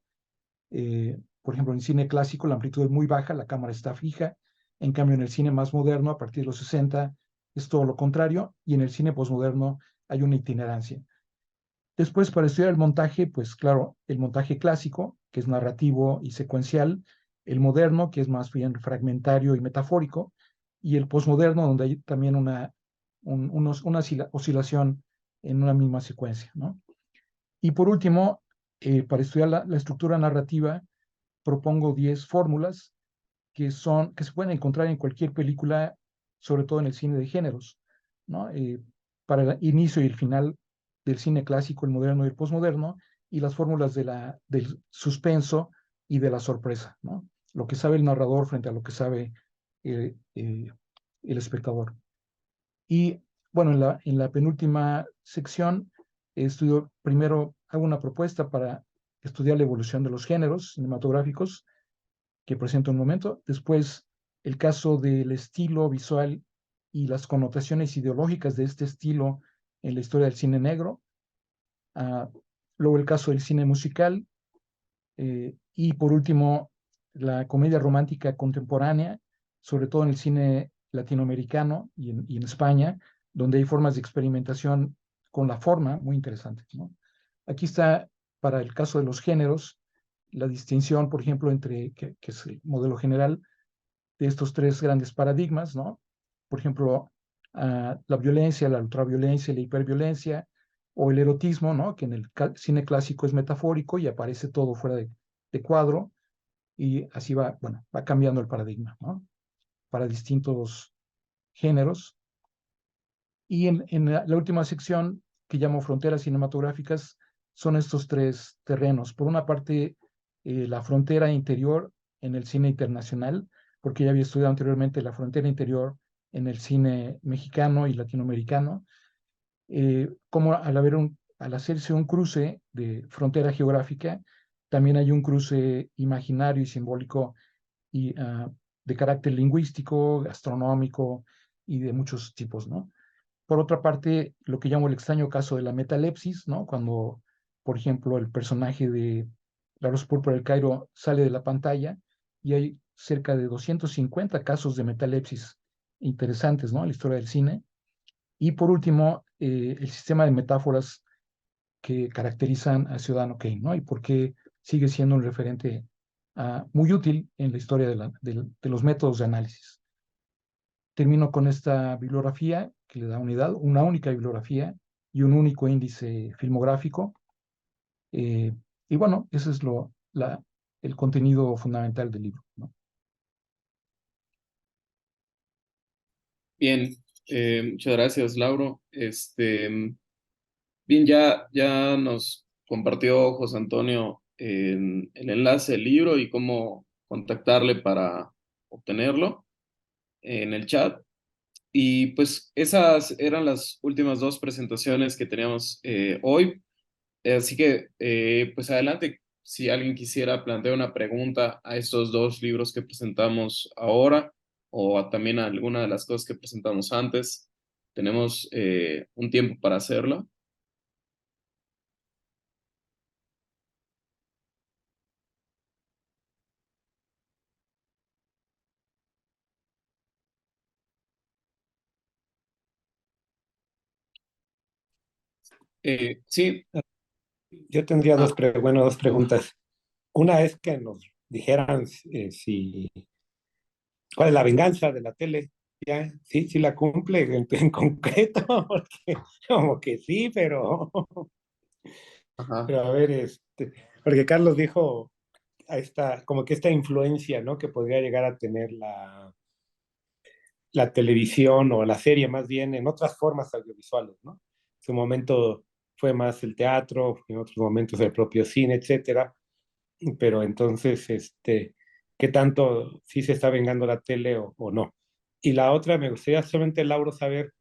Por ejemplo, en cine clásico la amplitud es muy baja, la cámara está fija. En cambio, en el cine más moderno, a partir de los 60, es todo lo contrario, y en el cine posmoderno hay una itinerancia. Después, para estudiar el montaje, pues claro, el montaje clásico, que es narrativo y secuencial, el moderno, que es más bien fragmentario y metafórico, y el posmoderno, donde hay también una oscilación en una misma secuencia, ¿no? Y por último, para estudiar la estructura narrativa, propongo 10 fórmulas que se pueden encontrar en cualquier película, sobre todo en el cine de géneros, ¿no? Para el inicio y el final del cine clásico, el moderno y el posmoderno, y las fórmulas del suspenso y de la sorpresa, ¿no? Lo que sabe el narrador frente a lo que sabe el espectador. Y bueno, en la penúltima sección estudio, primero hago una propuesta para estudiar la evolución de los géneros cinematográficos que presento un momento. Después, el caso del estilo visual y las connotaciones ideológicas de este estilo en la historia del cine negro. Luego el caso del cine musical. Y por último, la comedia romántica contemporánea, sobre todo en el cine latinoamericano y en España, donde hay formas de experimentación con la forma muy interesantes, ¿no? Aquí está, para el caso de los géneros, la distinción, por ejemplo, entre, que es el modelo general de estos tres grandes paradigmas, ¿no? Por ejemplo, la violencia, la ultraviolencia, la hiperviolencia, o el erotismo, ¿no? Que en el cine clásico es metafórico y aparece todo fuera de cuadro, y así va, bueno, va cambiando el paradigma, ¿no? Para distintos géneros. Y en la última sección, que llamo fronteras cinematográficas, son estos tres terrenos. Por una parte, la frontera interior en el cine internacional, porque ya había estudiado anteriormente la frontera interior en el cine mexicano y latinoamericano, como al hacerse un cruce de frontera geográfica, también hay un cruce imaginario y simbólico y de carácter lingüístico, gastronómico y de muchos tipos, ¿no? Por otra parte, lo que llamo el extraño caso de la metalepsis, ¿no? Cuando, por ejemplo, el personaje de La Rosa Púrpura del Cairo sale de la pantalla, y hay cerca de 250 casos de metalepsis interesantes, ¿no? En la historia del cine. Y por último, el sistema de metáforas que caracterizan a Ciudadano Kane, ¿no? Y por qué sigue siendo un referente muy útil en la historia de los métodos de análisis. Termino con esta bibliografía que le da unidad, una única bibliografía y un único índice filmográfico. Y bueno, ese es el contenido fundamental del libro, ¿no? Bien, muchas gracias, Lauro. Bien, ya nos compartió José Antonio el enlace del libro y cómo contactarle para obtenerlo en el chat. Y pues esas eran las últimas dos presentaciones que teníamos hoy. Así que, pues adelante, si alguien quisiera plantear una pregunta a estos dos libros que presentamos ahora o también a alguna de las cosas que presentamos antes, tenemos un tiempo para hacerlo. Sí, Yo tendría dos preguntas. Una es que nos dijeran cuál es la venganza de la tele. Ya, sí, sí la cumple en concreto, porque como que sí, ajá. pero a ver, porque Carlos dijo como que esta influencia, ¿no? Que podría llegar a tener la televisión o la serie más bien en otras formas audiovisuales, ¿no? En su momento fue más el teatro, en otros momentos el propio cine, etcétera. Pero entonces, ¿qué tanto sí se está vengando la tele o no? Y la otra, me gustaría solamente, Lauro, saber,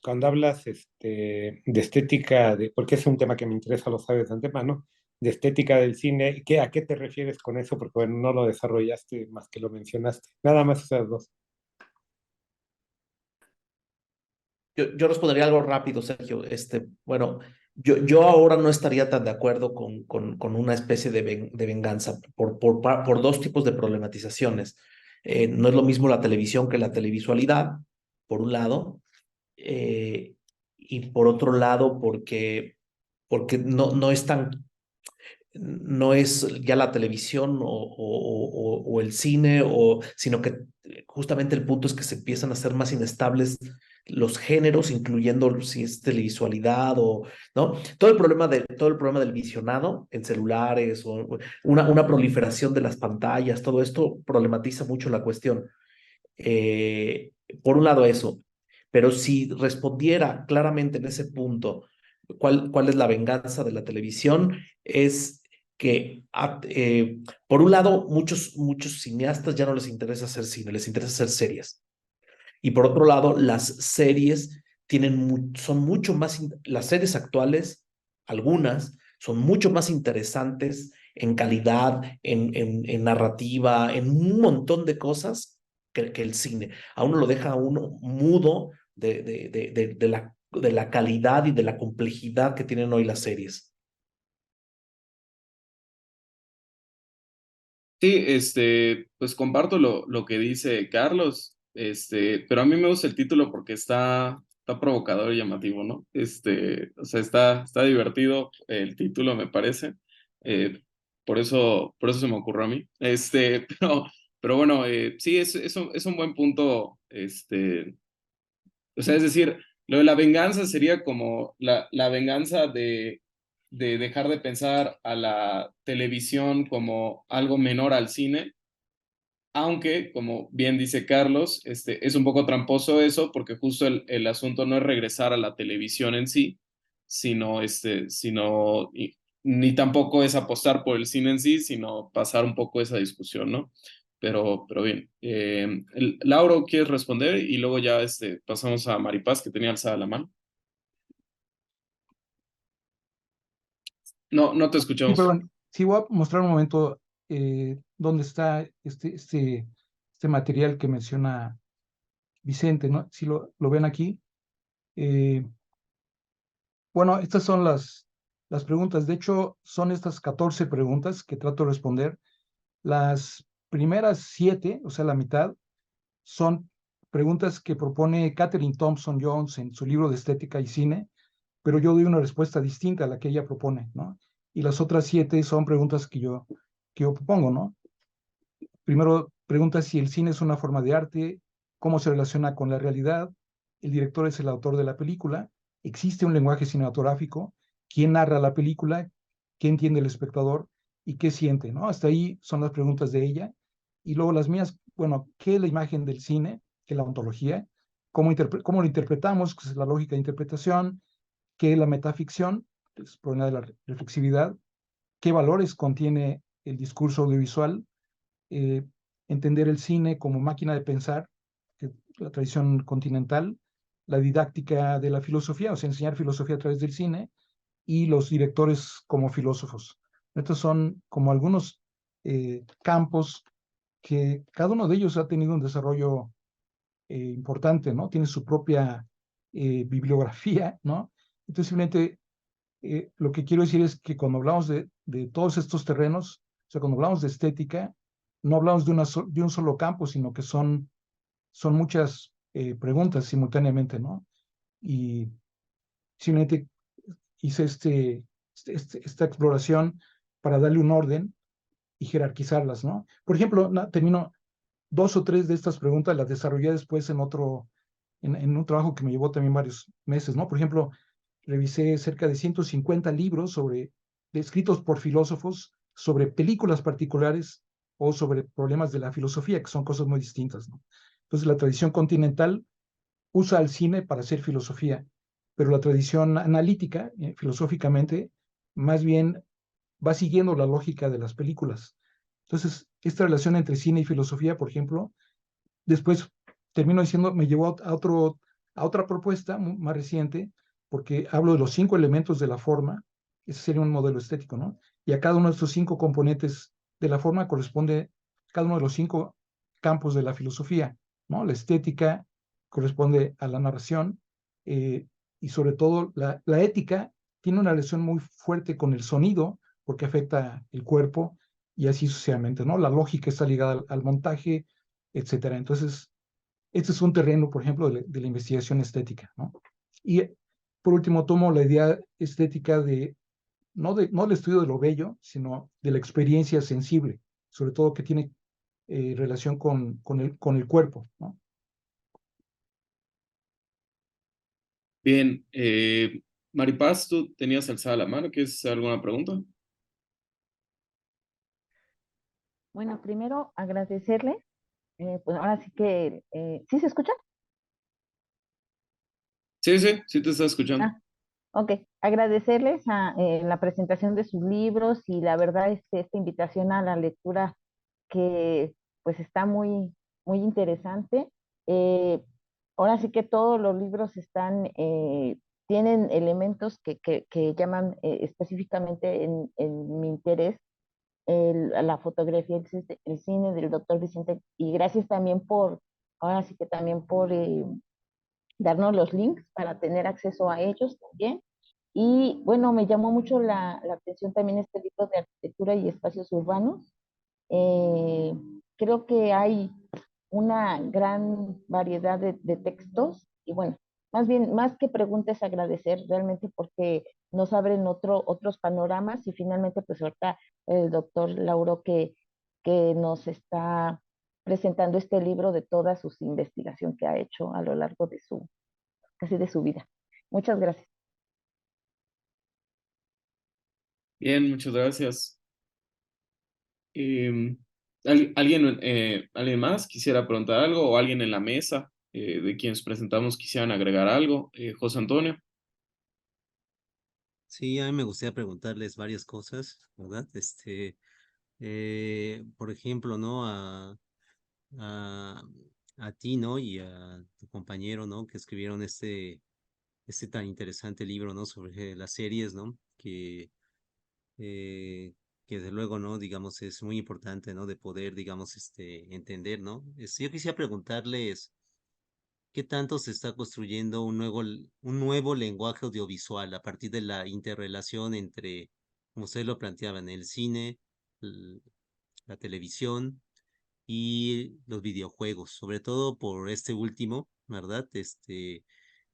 cuando hablas de estética, porque es un tema que me interesa, lo sabes de antemano, de estética del cine, ¿a qué te refieres con eso? Porque bueno, no lo desarrollaste más que lo mencionaste. Nada más esas dos. Yo respondería algo rápido, Sergio. Bueno, yo ahora no estaría tan de acuerdo con una especie de venganza por dos tipos de problematizaciones. No es lo mismo la televisión que la televisualidad, por un lado, y por otro lado, porque no es tan no es ya la televisión o el cine, sino que justamente el punto es que se empiezan a ser más inestables los géneros, incluyendo si es televisualidad o, ¿no? Todo el problema del visionado en celulares o una proliferación de las pantallas, todo esto problematiza mucho la cuestión. Eh, por un lado eso, pero si respondiera claramente en ese punto, ¿cuál es la venganza de la televisión? Es que, por un lado, muchos cineastas ya no les interesa hacer cine, les interesa hacer series. Y por otro lado, las series son mucho más, las series actuales, algunas, son mucho más interesantes en calidad, en narrativa, en un montón de cosas que el cine. A uno lo deja a uno mudo de la calidad y de la complejidad que tienen hoy las series. Sí, pues comparto lo que dice Carlos, pero a mí me gusta el título porque está provocador y llamativo, ¿no? O sea, está divertido el título, me parece. eh, por eso se me ocurrió a mí. Pero bueno, sí, es un buen punto, o sea, es decir, lo de la venganza sería como la venganza de dejar de pensar a la televisión como algo menor al cine, aunque, como bien dice Carlos, es un poco tramposo eso, porque justo el asunto no es regresar a la televisión en sí, ni tampoco es apostar por el cine en sí, sino pasar un poco esa discusión, ¿no? Pero bien, Lauro, ¿quieres responder? Y luego ya pasamos a Maripaz, que tenía alzada la mano. No, no te Sí, escuchamos. perdón. Sí, voy a mostrar un momento dónde está este material que menciona Vicente, ¿no? Si lo ven aquí. Eh, bueno, estas son las preguntas. De hecho, son estas 14 preguntas que trato de responder. Las primeras 7, o sea, la mitad, son preguntas que propone Catherine Thompson Jones en su libro de Estética y Cine, pero yo doy una respuesta distinta a la que ella propone, ¿no? Y las otras 7 son preguntas que yo propongo, ¿no? Primero pregunta si el cine es una forma de arte, cómo se relaciona con la realidad, el director es el autor de la película, existe un lenguaje cinematográfico, quién narra la película, qué entiende el espectador y qué siente, ¿no? Hasta ahí son las preguntas de ella. Y luego las mías, bueno, ¿qué es la imagen del cine? ¿Qué es la ontología? ¿Cómo lo interpretamos? ¿Qué es la lógica de interpretación? ¿Qué es la metaficción? Es problema de la reflexividad. ¿Qué valores contiene el discurso audiovisual? eh, Entender el cine como máquina de pensar, que la tradición continental, la didáctica de la filosofía, o sea, enseñar filosofía a través del cine, y los directores como filósofos. Estos son como algunos campos que cada uno de ellos ha tenido un desarrollo importante, ¿no? Tiene su propia bibliografía, ¿no? Entonces, simplemente lo que quiero decir es que cuando hablamos de todos estos terrenos, o sea, cuando hablamos de estética, no hablamos de un solo campo, sino que son muchas preguntas simultáneamente, ¿no? Y simplemente hice esta exploración para darle un orden y jerarquizarlas, ¿no? Por ejemplo, termino 2 o 3 de estas preguntas, las desarrollé después en un trabajo que me llevó también varios meses, ¿no? Por ejemplo, revisé cerca de 150 libros escritos por filósofos sobre películas particulares o sobre problemas de la filosofía, que son cosas muy distintas, ¿no? Entonces, la tradición continental usa el cine para hacer filosofía, pero la tradición analítica, filosóficamente, más bien va siguiendo la lógica de las películas. Entonces, esta relación entre cine y filosofía, por ejemplo, después termino diciendo, me llevó a otra propuesta más reciente, porque hablo de los 5 elementos de la forma, ese sería un modelo estético, ¿no? Y a cada uno de estos 5 componentes de la forma corresponde cada uno de los 5 campos de la filosofía, ¿no? La estética corresponde a la narración, eh, y sobre todo la ética tiene una relación muy fuerte con el sonido, porque afecta el cuerpo, y así sucesivamente, ¿no? La lógica está ligada al montaje, etcétera. Entonces, este es un terreno, por ejemplo, de la investigación estética, ¿no? Y por último, tomo la idea estética de no del estudio de lo bello, sino de la experiencia sensible, sobre todo que tiene relación con el cuerpo, ¿no? Bien, Maripaz, tú tenías alzada la mano, ¿quieres hacer alguna pregunta? Bueno, primero agradecerle, pues ahora sí que, ¿sí se escucha? Sí, sí, sí te está escuchando. Ah, ok, agradecerles la presentación de sus libros y la verdad esta invitación a la lectura que pues está muy, muy interesante. Eh, Ahora sí que todos los libros tienen elementos que llaman específicamente en mi interés la fotografía, el cine del doctor Vicente, y gracias también ahora sí que también por darnos los links para tener acceso a ellos también. Y bueno, me llamó mucho la atención también este libro de arquitectura y espacios urbanos. Eh, Creo que hay una gran variedad de textos y bueno, más bien, más que preguntas, agradecer realmente porque nos abren otros panoramas y finalmente pues ahorita el doctor Lauro que nos está presentando este libro de toda su investigación que ha hecho a lo largo de casi de su vida. Muchas gracias. Bien, muchas gracias. ¿Alguien más quisiera preguntar algo o alguien en la mesa de quienes presentamos quisieran agregar algo? José Antonio. Sí, a mí me gustaría preguntarles varias cosas, ¿verdad? Por ejemplo, ¿no? A, a ti, ¿no? Y a tu compañero, ¿no? Que escribieron este tan interesante libro, ¿no? Sobre las series, ¿no? Eh, que desde luego, ¿no? Digamos, es muy importante, ¿no? De poder, digamos, entender, ¿no? Yo quisiera preguntarles, ¿qué tanto se está construyendo un nuevo lenguaje audiovisual a partir de la interrelación entre, como ustedes lo planteaban, el cine, l- la televisión y los videojuegos, sobre todo por este último, ¿verdad?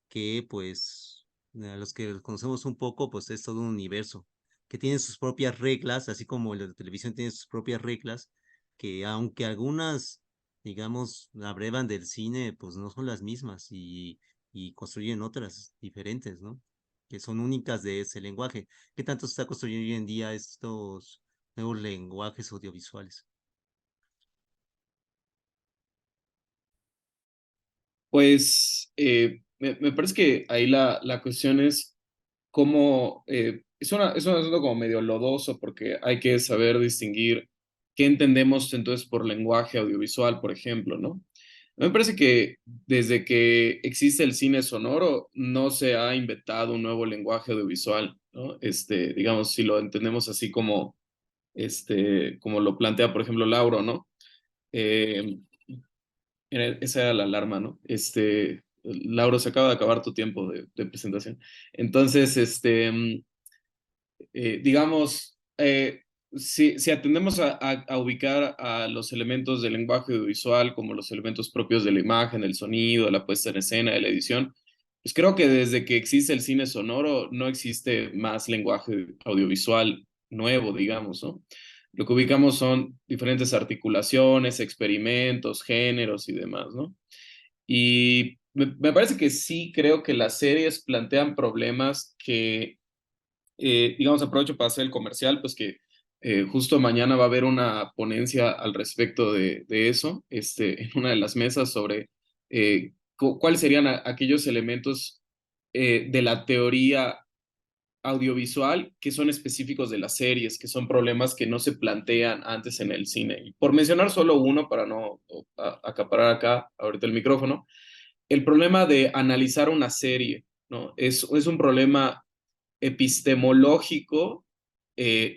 Que pues a los que los conocemos un poco, pues es todo un universo que tiene sus propias reglas, así como la televisión tiene sus propias reglas, que aunque algunas, digamos, abrevan del cine, pues no son las mismas y construyen otras diferentes, ¿no? Que son únicas de ese lenguaje. ¿Qué tanto se está construyendo hoy en día estos nuevos lenguajes audiovisuales? Pues me parece que ahí la cuestión es cómo es un asunto como medio lodoso porque hay que saber distinguir qué entendemos entonces por lenguaje audiovisual, por ejemplo, ¿no? Me parece que desde que existe el cine sonoro no se ha inventado un nuevo lenguaje audiovisual, ¿no? Digamos, si lo entendemos así como lo plantea, por ejemplo, Lauro, ¿no? Eh, Esa era la alarma, ¿no? Lauro, se acaba de acabar tu tiempo de presentación. Entonces, digamos, si atendemos a ubicar a los elementos del lenguaje audiovisual como los elementos propios de la imagen, el sonido, la puesta en escena, de la edición, pues creo que desde que existe el cine sonoro no existe más lenguaje audiovisual nuevo, digamos, ¿no? Lo que ubicamos son diferentes articulaciones, experimentos, géneros y demás, ¿no? Y me parece que sí creo que las series plantean problemas que digamos, aprovecho para hacer el comercial, pues que justo mañana va a haber una ponencia al respecto de eso, en una de las mesas sobre cuáles serían aquellos elementos de la teoría audiovisual que son específicos de las series, que son problemas que no se plantean antes en el cine. Y por mencionar solo uno, para no acaparar acá ahorita el micrófono, el problema de analizar una serie, ¿no? Es un problema epistemológico,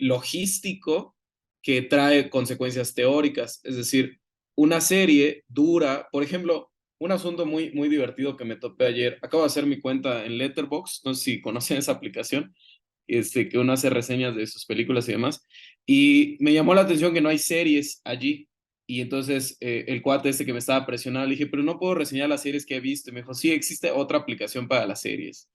logístico, que trae consecuencias teóricas. Es decir, una serie dura, por ejemplo, un asunto muy, muy divertido que me topé ayer. Acabo de hacer mi cuenta en Letterboxd, no sé si conocen esa aplicación, que uno hace reseñas de sus películas y demás. Y me llamó la atención que no hay series allí. Y entonces el cuate que me estaba presionando, le dije, pero no puedo reseñar las series que he visto. Y me dijo, sí, existe otra aplicación para las series.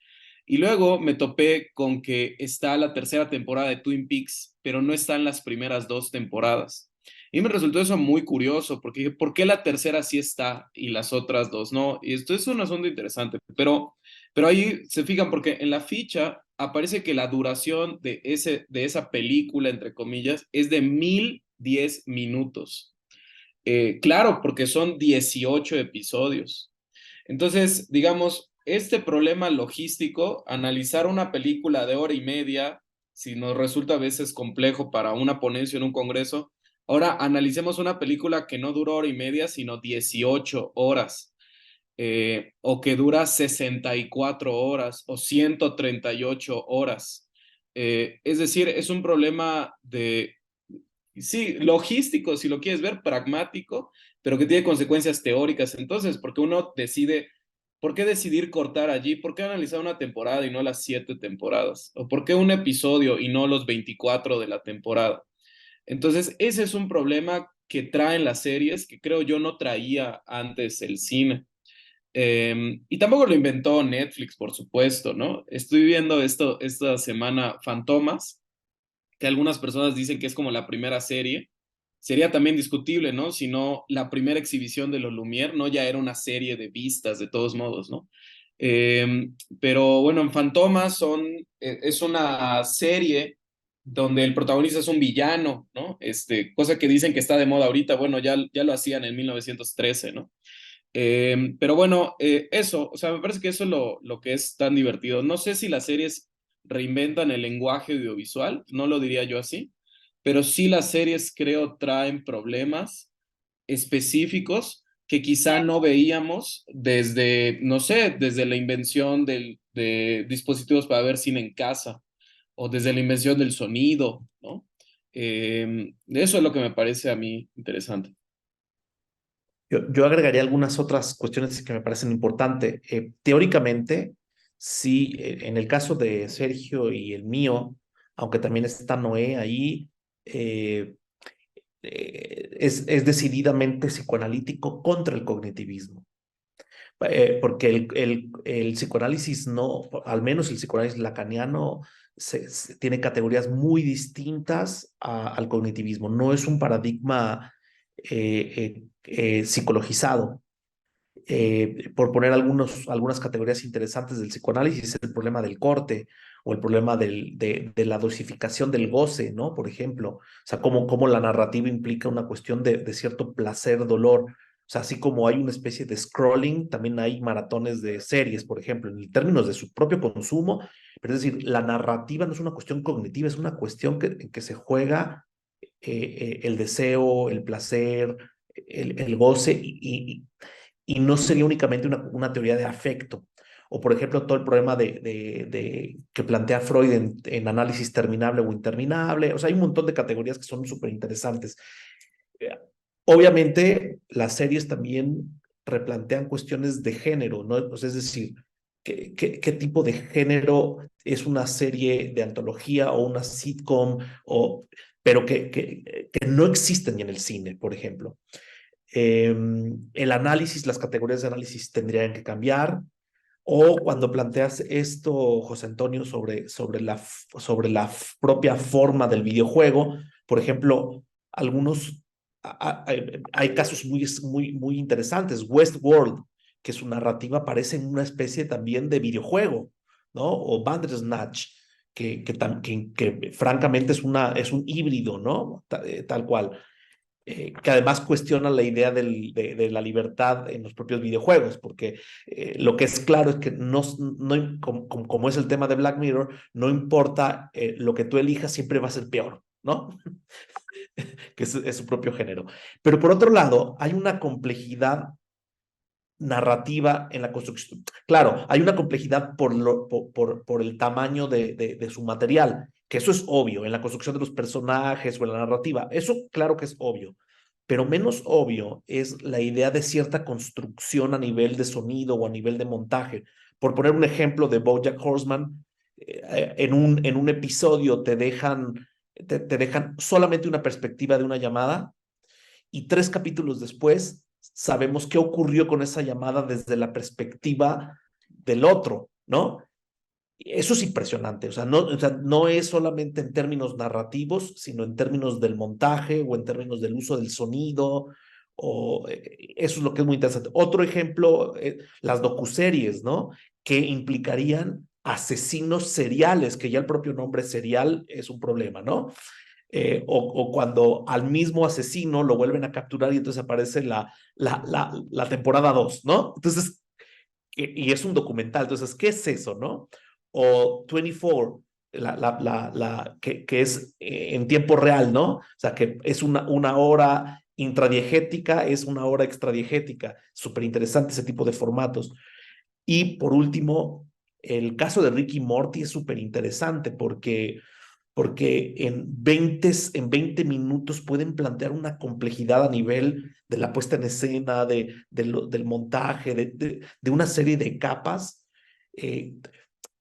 Y luego me topé con que está la tercera temporada de Twin Peaks, pero no están las primeras dos temporadas. Y me resultó eso muy curioso, porque dije, ¿por qué la tercera sí está y las otras dos no? Y esto es un asunto interesante, pero ahí se fijan, porque en la ficha aparece que la duración de esa película, entre comillas, es de 1010 minutos. Claro, porque son 18 episodios. Entonces, digamos, este problema logístico, analizar una película de hora y media, si nos resulta a veces complejo para una ponencia en un congreso, ahora analicemos una película que no dura hora y media, sino 18 horas, o que dura 64 horas o 138 horas. Es decir, es un problema de, sí, logístico, si lo quieres ver, pragmático, pero que tiene consecuencias teóricas. Entonces, porque uno decide, ¿por qué decidir cortar allí? ¿Por qué analizar una temporada y no las 7 temporadas? ¿O por qué un episodio y no los 24 de la temporada? Entonces, ese es un problema que traen las series que creo yo no traía antes el cine. Y tampoco lo inventó Netflix, por supuesto, ¿no? Estoy viendo esto esta semana, Fantomas, que algunas personas dicen que es como la primera serie. Sería también discutible, ¿no? Si no, la primera exhibición de los Lumière, ¿no? Ya era una serie de vistas, de todos modos, ¿no? Pero bueno, en Fantomas es una serie donde el protagonista es un villano, ¿no? Cosa que dicen que está de moda ahorita, bueno, ya lo hacían en 1913, ¿no? Pero bueno, eso, o sea, me parece que eso es lo que es tan divertido. No sé si las series reinventan el lenguaje audiovisual, no lo diría yo así, pero sí las series creo traen problemas específicos que quizá no veíamos desde, no sé, desde la invención de dispositivos para ver cine en casa o desde la invención del sonido, ¿no? Eso es lo que me parece a mí interesante. Yo agregaría algunas otras cuestiones que me parecen importantes. Teóricamente, sí, en el caso de Sergio y el mío, aunque también está Noé ahí, es decididamente psicoanalítico contra el cognitivismo. Porque el psicoanálisis no, al menos el psicoanálisis lacaniano, tiene categorías muy distintas al cognitivismo. No es un paradigma psicologizado. Por poner algunas categorías interesantes del psicoanálisis, el problema del corte o el problema de la dosificación del goce, ¿no? Por ejemplo, o sea, cómo la narrativa implica una cuestión de cierto placer, dolor. O sea, así como hay una especie de scrolling, también hay maratones de series, por ejemplo, en términos de su propio consumo, pero es decir, la narrativa no es una cuestión cognitiva, es una cuestión en que se juega el deseo, el placer, el goce y no sería únicamente una teoría de afecto. O, por ejemplo, todo el problema que plantea Freud en análisis terminable o interminable. O sea, hay un montón de categorías que son súper interesantes. Obviamente, las series también replantean cuestiones de género, ¿no? O sea, es decir, ¿qué tipo de género es una serie de antología o una sitcom, pero que no existen ni en el cine, por ejemplo? El análisis, las categorías de análisis tendrían que cambiar. O cuando planteas esto, José Antonio, sobre la propia forma del videojuego, por ejemplo, hay casos muy interesantes. Westworld, que su narrativa parece una especie también de videojuego, ¿no? O Bandersnatch, que francamente es un híbrido, ¿no? Tal cual. Que además cuestiona la idea de la libertad en los propios videojuegos, porque lo que es claro es que como es el tema de Black Mirror, no importa lo que tú elijas, siempre va a ser peor, ¿no? Que es su propio género. Pero por otro lado, hay una complejidad narrativa en la construcción. Claro, hay una complejidad por el tamaño de su material, que eso es obvio, en la construcción de los personajes o en la narrativa. Eso claro que es obvio. Pero menos obvio es la idea de cierta construcción a nivel de sonido o a nivel de montaje. Por poner un ejemplo de BoJack Horseman, en un episodio te dejan solamente una perspectiva de una llamada y 3 capítulos después sabemos qué ocurrió con esa llamada desde la perspectiva del otro, ¿no? Eso es impresionante, o sea, no es solamente en términos narrativos, sino en términos del montaje o en términos del uso del sonido, eso es lo que es muy interesante. Otro ejemplo, las docuseries, ¿no? Que implicarían asesinos seriales, que ya el propio nombre serial es un problema, ¿no? O cuando al mismo asesino lo vuelven a capturar y entonces aparece la temporada 2, ¿no? Entonces, y es un documental, entonces, ¿qué es eso, no? O 24, que es en tiempo real, ¿no? O sea, que es una hora intradiegética, es una hora extradiegética. Súper interesante ese tipo de formatos. Y por último, el caso de Ricky Morty es súper interesante porque en 20 minutos pueden plantear una complejidad a nivel de la puesta en escena, del montaje, de una serie de capas, eh,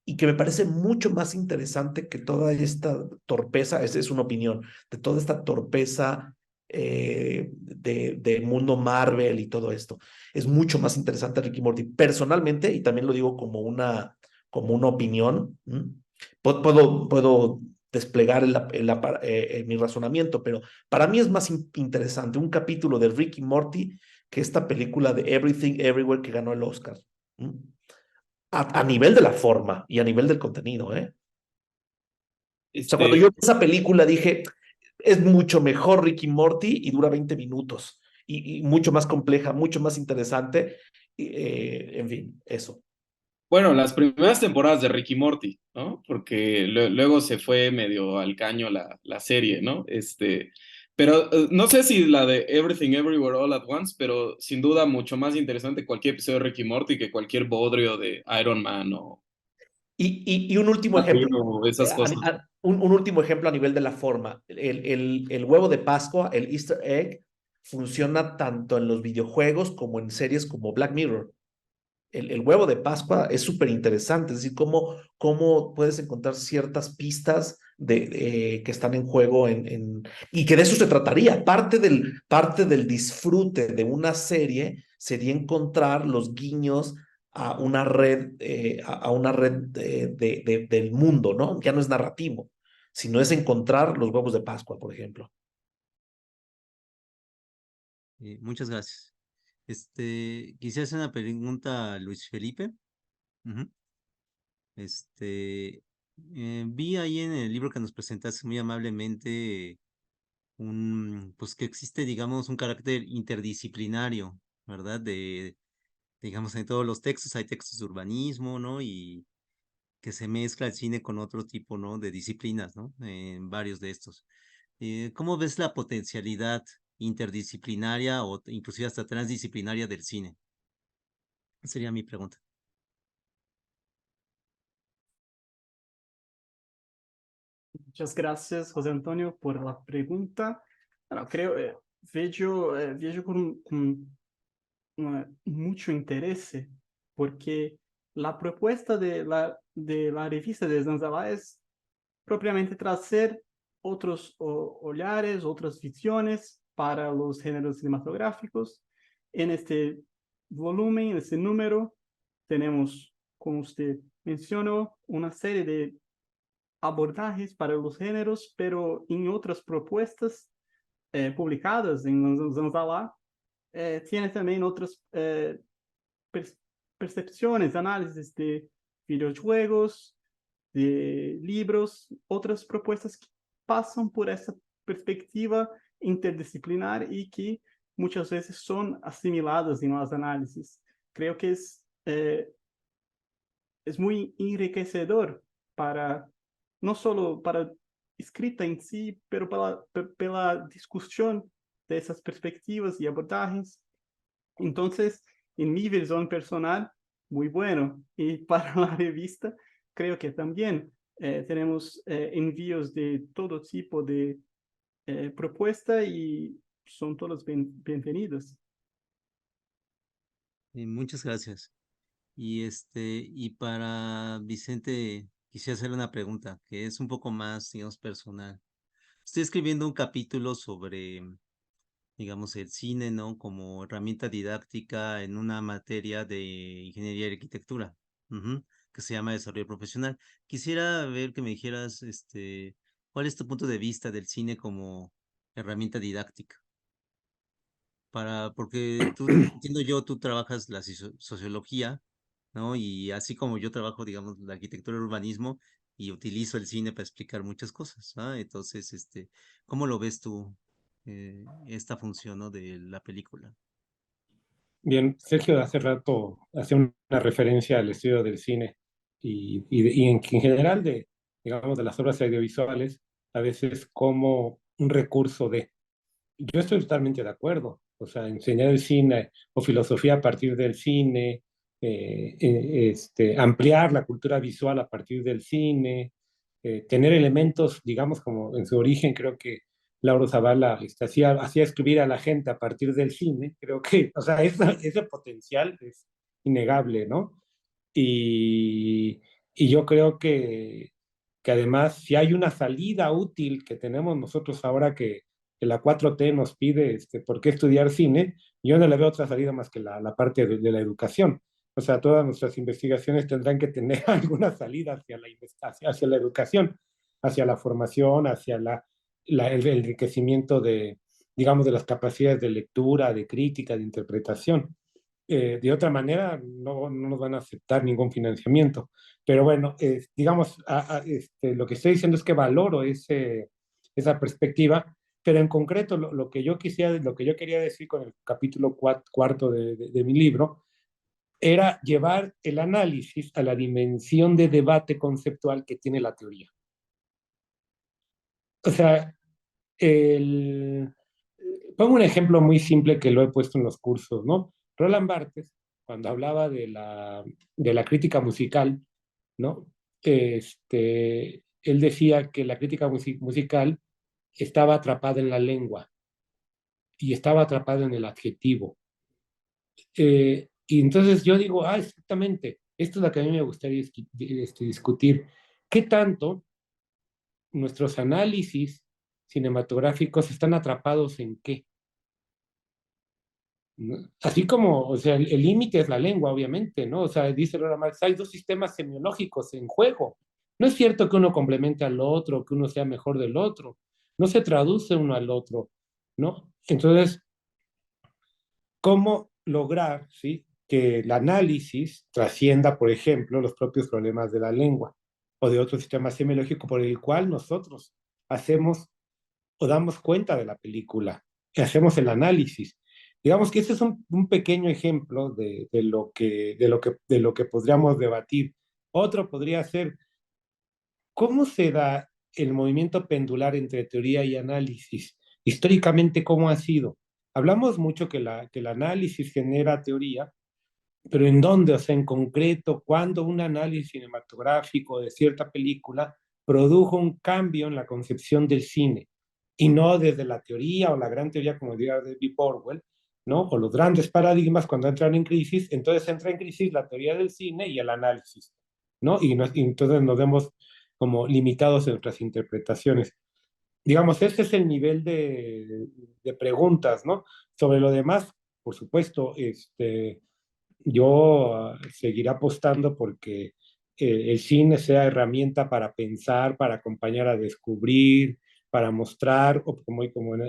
y que me parece mucho más interesante que toda esta torpeza, esa es una opinión, de toda esta torpeza de mundo Marvel y todo esto. Es mucho más interesante Ricky Morty. Personalmente, y también lo digo como una opinión, puedo desplegar mi razonamiento, pero para mí es más interesante un capítulo de Ricky Morty que esta película de Everything Everywhere que ganó el Oscar. ¿Mm? A nivel de la forma y a nivel del contenido, ¿eh? O sea, cuando yo vi esa película dije, es mucho mejor Ricky Morty y dura 20 minutos y mucho más compleja, mucho más interesante. En fin, eso. Bueno, las primeras temporadas de Ricky Morty, ¿no? Porque luego se fue medio al caño la serie, ¿no? Pero no sé si la de Everything Everywhere All at Once, pero sin duda mucho más interesante cualquier episodio de Ricky Morty que cualquier bodrio de Iron Man o Y un último ejemplo, esas cosas. un último ejemplo a nivel de la forma. El huevo de Pascua, el Easter egg, funciona tanto en los videojuegos como en series como Black Mirror. El huevo de Pascua es súper interesante, es decir, cómo puedes encontrar ciertas pistas que están en juego y que de eso se trataría. Parte del disfrute de una serie sería encontrar los guiños a una red del mundo, ¿no? Ya no es narrativo, sino es encontrar los huevos de Pascua, por ejemplo. Muchas gracias. Quisiera hacer una pregunta a Luis Felipe. Ujú. Vi ahí en el libro que nos presentaste muy amablemente pues que existe, digamos, un carácter interdisciplinario, ¿verdad? Digamos, en todos los textos hay textos de urbanismo, ¿no? Y que se mezcla el cine con otro tipo, ¿no? De disciplinas, ¿no? En varios de estos. ¿Cómo ves la potencialidad interdisciplinaria o inclusive hasta transdisciplinaria del cine? Sería mi pregunta. Muchas gracias, José Antonio, por la pregunta. Bueno, creo, vejo con mucho interés, porque la propuesta de la revista de Zanzala es propiamente trazer outros olhares, outras visiones para los géneros cinematográficos. En este volumen, en este número, tenemos, como usted mencionó, una serie de abordajes para los géneros, pero en otras propuestas publicadas en Zanzala, tiene también otras percepciones, análisis de videojuegos, de libros, otras propuestas que pasan por esa perspectiva interdisciplinar y que muchas veces son asimiladas en las análisis. Creo que es muy enriquecedor para, no solo para escrita en sí, pero para la discusión de esas perspectivas y abordajes. Entonces, en mi visión personal, muy bueno. Y para la revista, creo que también tenemos envíos de todo tipo de propuesta y son todos bienvenidos. Muchas gracias. Y para Vicente, quisiera hacerle una pregunta que es un poco más, digamos, personal. Estoy escribiendo un capítulo sobre, digamos, el cine, ¿no? Como herramienta didáctica en una materia de ingeniería y arquitectura. Ujú. que se llama desarrollo profesional. Quisiera ver que me dijeras, ¿cuál es tu punto de vista del cine como herramienta didáctica? Porque tú, entiendo yo, tú trabajas la sociología, ¿no? Y así como yo trabajo, digamos, la arquitectura y urbanismo y utilizo el cine para explicar muchas cosas, ¿ah? Entonces, ¿cómo lo ves tú, esta función, ¿no? de la película? Bien, Sergio hace rato hacía una referencia al estudio del cine y en general de, digamos, de las obras audiovisuales, a veces como un recurso de. Yo estoy totalmente de acuerdo. O sea, enseñar el cine o filosofía a partir del cine, ampliar la cultura visual a partir del cine, tener elementos, digamos, como en su origen, creo que Lauro Zavala hacía escribir a la gente a partir del cine. Creo que, o sea, ese potencial es innegable, ¿no? Y yo creo que además, si hay una salida útil que tenemos nosotros ahora que la 4T nos pide por qué estudiar cine, yo no le veo otra salida más que la parte de la educación. O sea, todas nuestras investigaciones tendrán que tener alguna salida hacia la educación, hacia la formación, hacia el enriquecimiento de, digamos, de las capacidades de lectura, de crítica, de interpretación. De otra manera, no nos van a aceptar ningún financiamiento. Pero bueno, digamos, lo que estoy diciendo es que valoro esa perspectiva, pero en concreto lo que yo quería decir con el capítulo cuarto de mi libro era llevar el análisis a la dimensión de debate conceptual que tiene la teoría. O sea, el, pongo un ejemplo muy simple que lo he puesto en los cursos, ¿no? Roland Barthes, cuando hablaba de la crítica musical, ¿no? Él decía que la crítica musical estaba atrapada en la lengua y estaba atrapada en el adjetivo. Y entonces yo digo, exactamente, esto es lo que a mí me gustaría discutir. ¿Qué tanto nuestros análisis cinematográficos están atrapados en qué? ¿No? Así como, o sea, el límite es la lengua, obviamente, ¿no? O sea, dice Laura Marx, hay dos sistemas semiológicos en juego. No es cierto que uno complemente al otro, que uno sea mejor del otro. No se traduce uno al otro, ¿no? Entonces, ¿cómo lograr, sí, que el análisis trascienda, por ejemplo, los propios problemas de la lengua o de otro sistema semiológico por el cual nosotros hacemos o damos cuenta de la película y hacemos el análisis? Digamos que ese es un pequeño ejemplo de lo que podríamos debatir. Otro podría ser, ¿cómo se da el movimiento pendular entre teoría y análisis? Históricamente, ¿cómo ha sido? Hablamos mucho que el análisis genera teoría, pero ¿en dónde? O sea, en concreto, ¿cuándo un análisis cinematográfico de cierta película produjo un cambio en la concepción del cine? Y no desde la teoría o la gran teoría, como diría David Orwell, ¿no? O los grandes paradigmas cuando entran en crisis, entonces entra en crisis la teoría del cine y el análisis, ¿no? Y entonces nos vemos como limitados en nuestras interpretaciones. Digamos, ese es el nivel de preguntas, ¿no? Sobre lo demás, por supuesto, yo seguiré apostando porque el cine sea herramienta para pensar, para acompañar a descubrir, para mostrar, o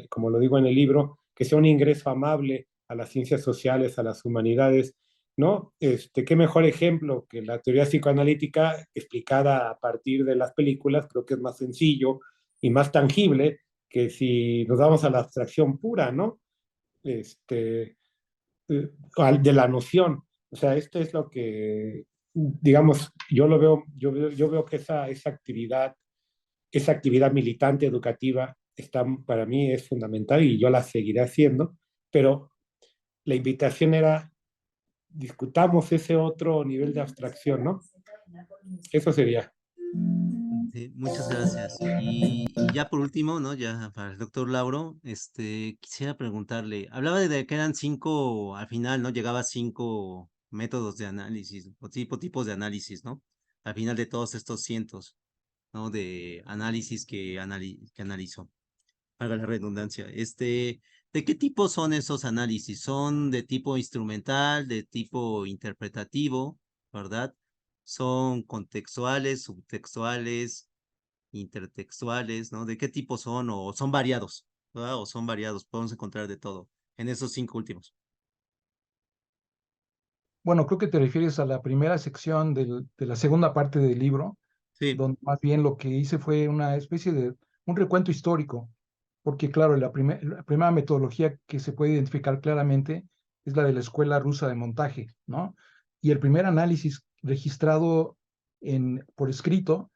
como lo digo en el libro, que sea un ingreso amable a las ciencias sociales, a las humanidades, ¿no? Qué mejor ejemplo que la teoría psicoanalítica explicada a partir de las películas. Creo que es más sencillo y más tangible que si nos vamos a la abstracción pura, ¿no? De la noción. O sea, esto es lo que, digamos, yo veo que esa actividad militante educativa para mí es fundamental y yo la seguiré haciendo, pero la invitación era, discutamos ese otro nivel de abstracción, ¿no? Eso sería. Sí, muchas gracias. Y ya por último, ¿no? Ya para el doctor Lauro, quisiera preguntarle, hablaba de que eran 5, al final, ¿no? Llegaba a 5 métodos de análisis o tipos de análisis, ¿no? Al final de todos estos cientos, ¿no? De análisis que analizó, haga la redundancia. ¿De qué tipo son esos análisis? ¿Son de tipo instrumental, de tipo interpretativo, verdad? ¿Son contextuales, subtextuales, intertextuales, ¿no? ¿De qué tipo son o son variados? ¿Verdad? O son variados, podemos encontrar de todo en esos 5 últimos. Bueno, creo que te refieres a la primera sección de la segunda parte del libro, Sí, donde más bien lo que hice fue una especie de un recuento histórico, porque claro, la primera metodología que se puede identificar claramente es la de la Escuela Rusa de Montaje, ¿no? Y el primer análisis registrado por escrito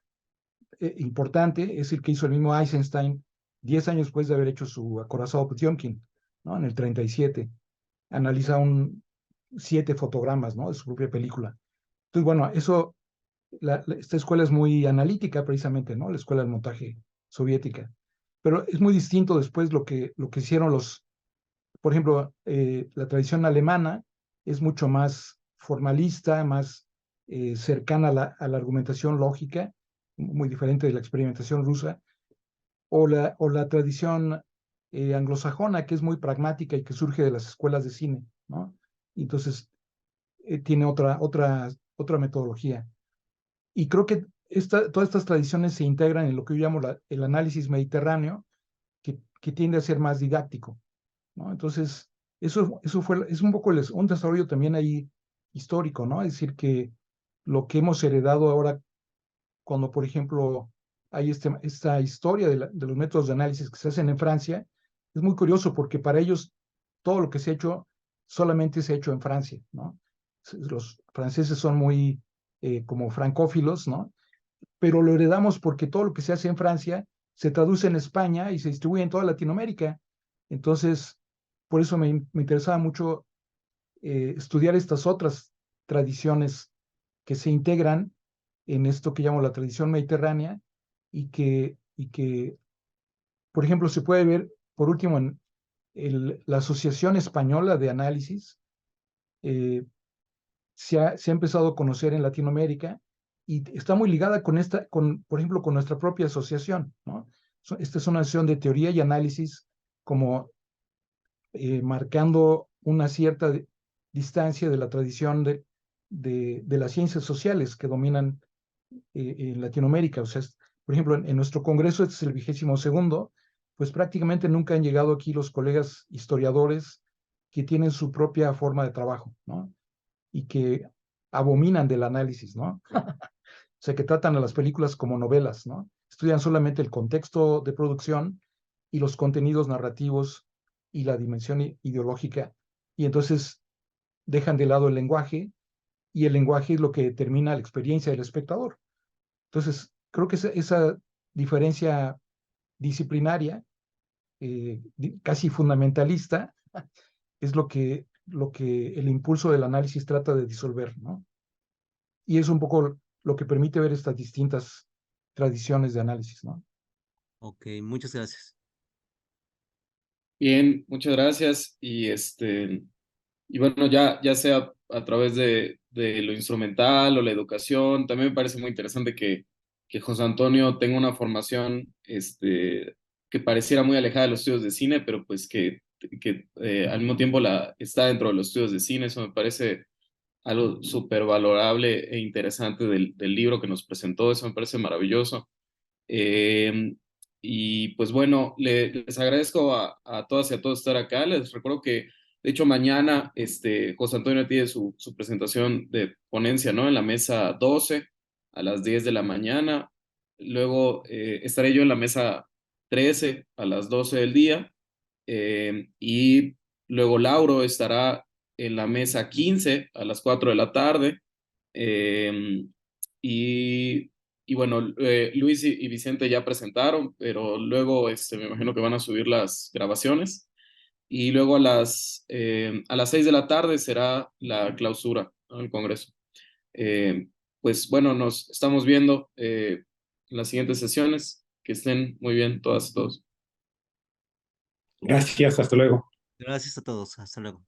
importante es el que hizo el mismo Eisenstein 10 años después de haber hecho su acorazado Potiomkin, ¿no? En el 37. Analiza 7 fotogramas, ¿no? De su propia película. Entonces, bueno, eso, esta escuela es muy analítica precisamente, ¿no? La escuela del montaje soviética. Pero es muy distinto después lo que hicieron por ejemplo, la tradición alemana es mucho más formalista, más cercana a la argumentación lógica, muy diferente de la experimentación rusa, o la tradición anglosajona, que es muy pragmática y que surge de las escuelas de cine, ¿no? Y entonces tiene otra metodología. Y creo que todas estas tradiciones se integran en lo que yo llamo el análisis mediterráneo, que tiende a ser más didáctico, ¿no? Entonces, es un poco un desarrollo también ahí histórico, ¿no? Es decir, que lo que hemos heredado ahora, cuando, por ejemplo, hay esta historia de los métodos de análisis que se hacen en Francia, es muy curioso porque para ellos todo lo que se ha hecho solamente se ha hecho en Francia, ¿no? Los franceses son muy como francófilos, ¿no? Pero lo heredamos porque todo lo que se hace en Francia se traduce en España y se distribuye en toda Latinoamérica. Entonces, por eso me interesaba mucho estudiar estas otras tradiciones que se integran en esto que llamo la tradición mediterránea y que, por ejemplo, se puede ver, por último, en la Asociación Española de Análisis, eh, se ha empezado a conocer en Latinoamérica y está muy ligada por ejemplo, con nuestra propia asociación, ¿no? Esta es una asociación de teoría y análisis como marcando una cierta distancia de la tradición de las ciencias sociales que dominan en Latinoamérica. O sea, por ejemplo, en nuestro congreso, este es el 22º, pues prácticamente nunca han llegado aquí los colegas historiadores que tienen su propia forma de trabajo, ¿no? Y que abominan del análisis, ¿no? O sea, que tratan a las películas como novelas, ¿no? Estudian solamente el contexto de producción y los contenidos narrativos y la dimensión ideológica, y entonces dejan de lado el lenguaje, y el lenguaje es lo que determina la experiencia del espectador. Entonces, creo que esa diferencia disciplinaria, casi fundamentalista, es lo que el impulso del análisis trata de disolver, ¿no? Y es un poco lo que permite ver estas distintas tradiciones de análisis, ¿no? ok, muchas gracias. Bien, muchas gracias. Y bueno, ya sea a través de lo instrumental o la educación, también me parece muy interesante que José Antonio tenga una formación que pareciera muy alejada de los estudios de cine, pero pues que al mismo tiempo está dentro de los estudios de cine. Eso me parece algo súper valorable e interesante del libro que nos presentó. Eso me parece maravilloso. Eh, y pues bueno, les agradezco a todas y a todos estar acá. Les recuerdo que, de hecho, mañana José Antonio tiene su presentación de ponencia, ¿no? En la mesa 12 a las 10 de la mañana. Luego estaré yo en la mesa 13 a las 12 del día. Y luego Lauro estará en la mesa 15 a las 4 de la tarde. Eh, y, y bueno, Luis y Vicente ya presentaron, pero luego me imagino que van a subir las grabaciones. Y luego a las 6 de la tarde será la clausura, ¿no? Del Congreso. Eh, pues bueno, nos estamos viendo en las siguientes sesiones. Que estén muy bien todas y todos. Gracias, hasta luego. Gracias a todos. Hasta luego.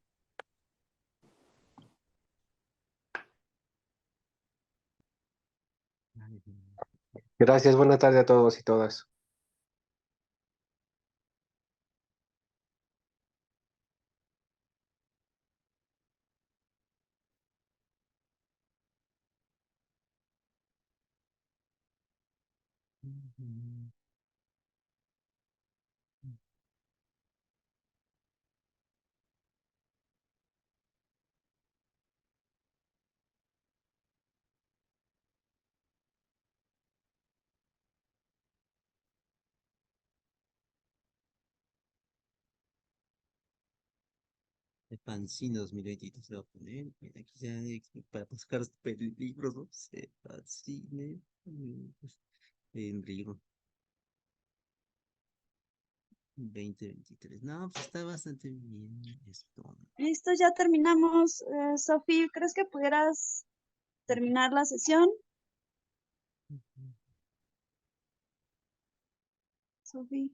Gracias, buena tarde a todos y todas. El Pancino 2023 se va a poner. Mira, aquí ya para buscar libros, no sé, Pancine. En libro 2023. No, pues está bastante bien esto. Listo, ya terminamos. Sofi, ¿crees que pudieras terminar la sesión? Sofi.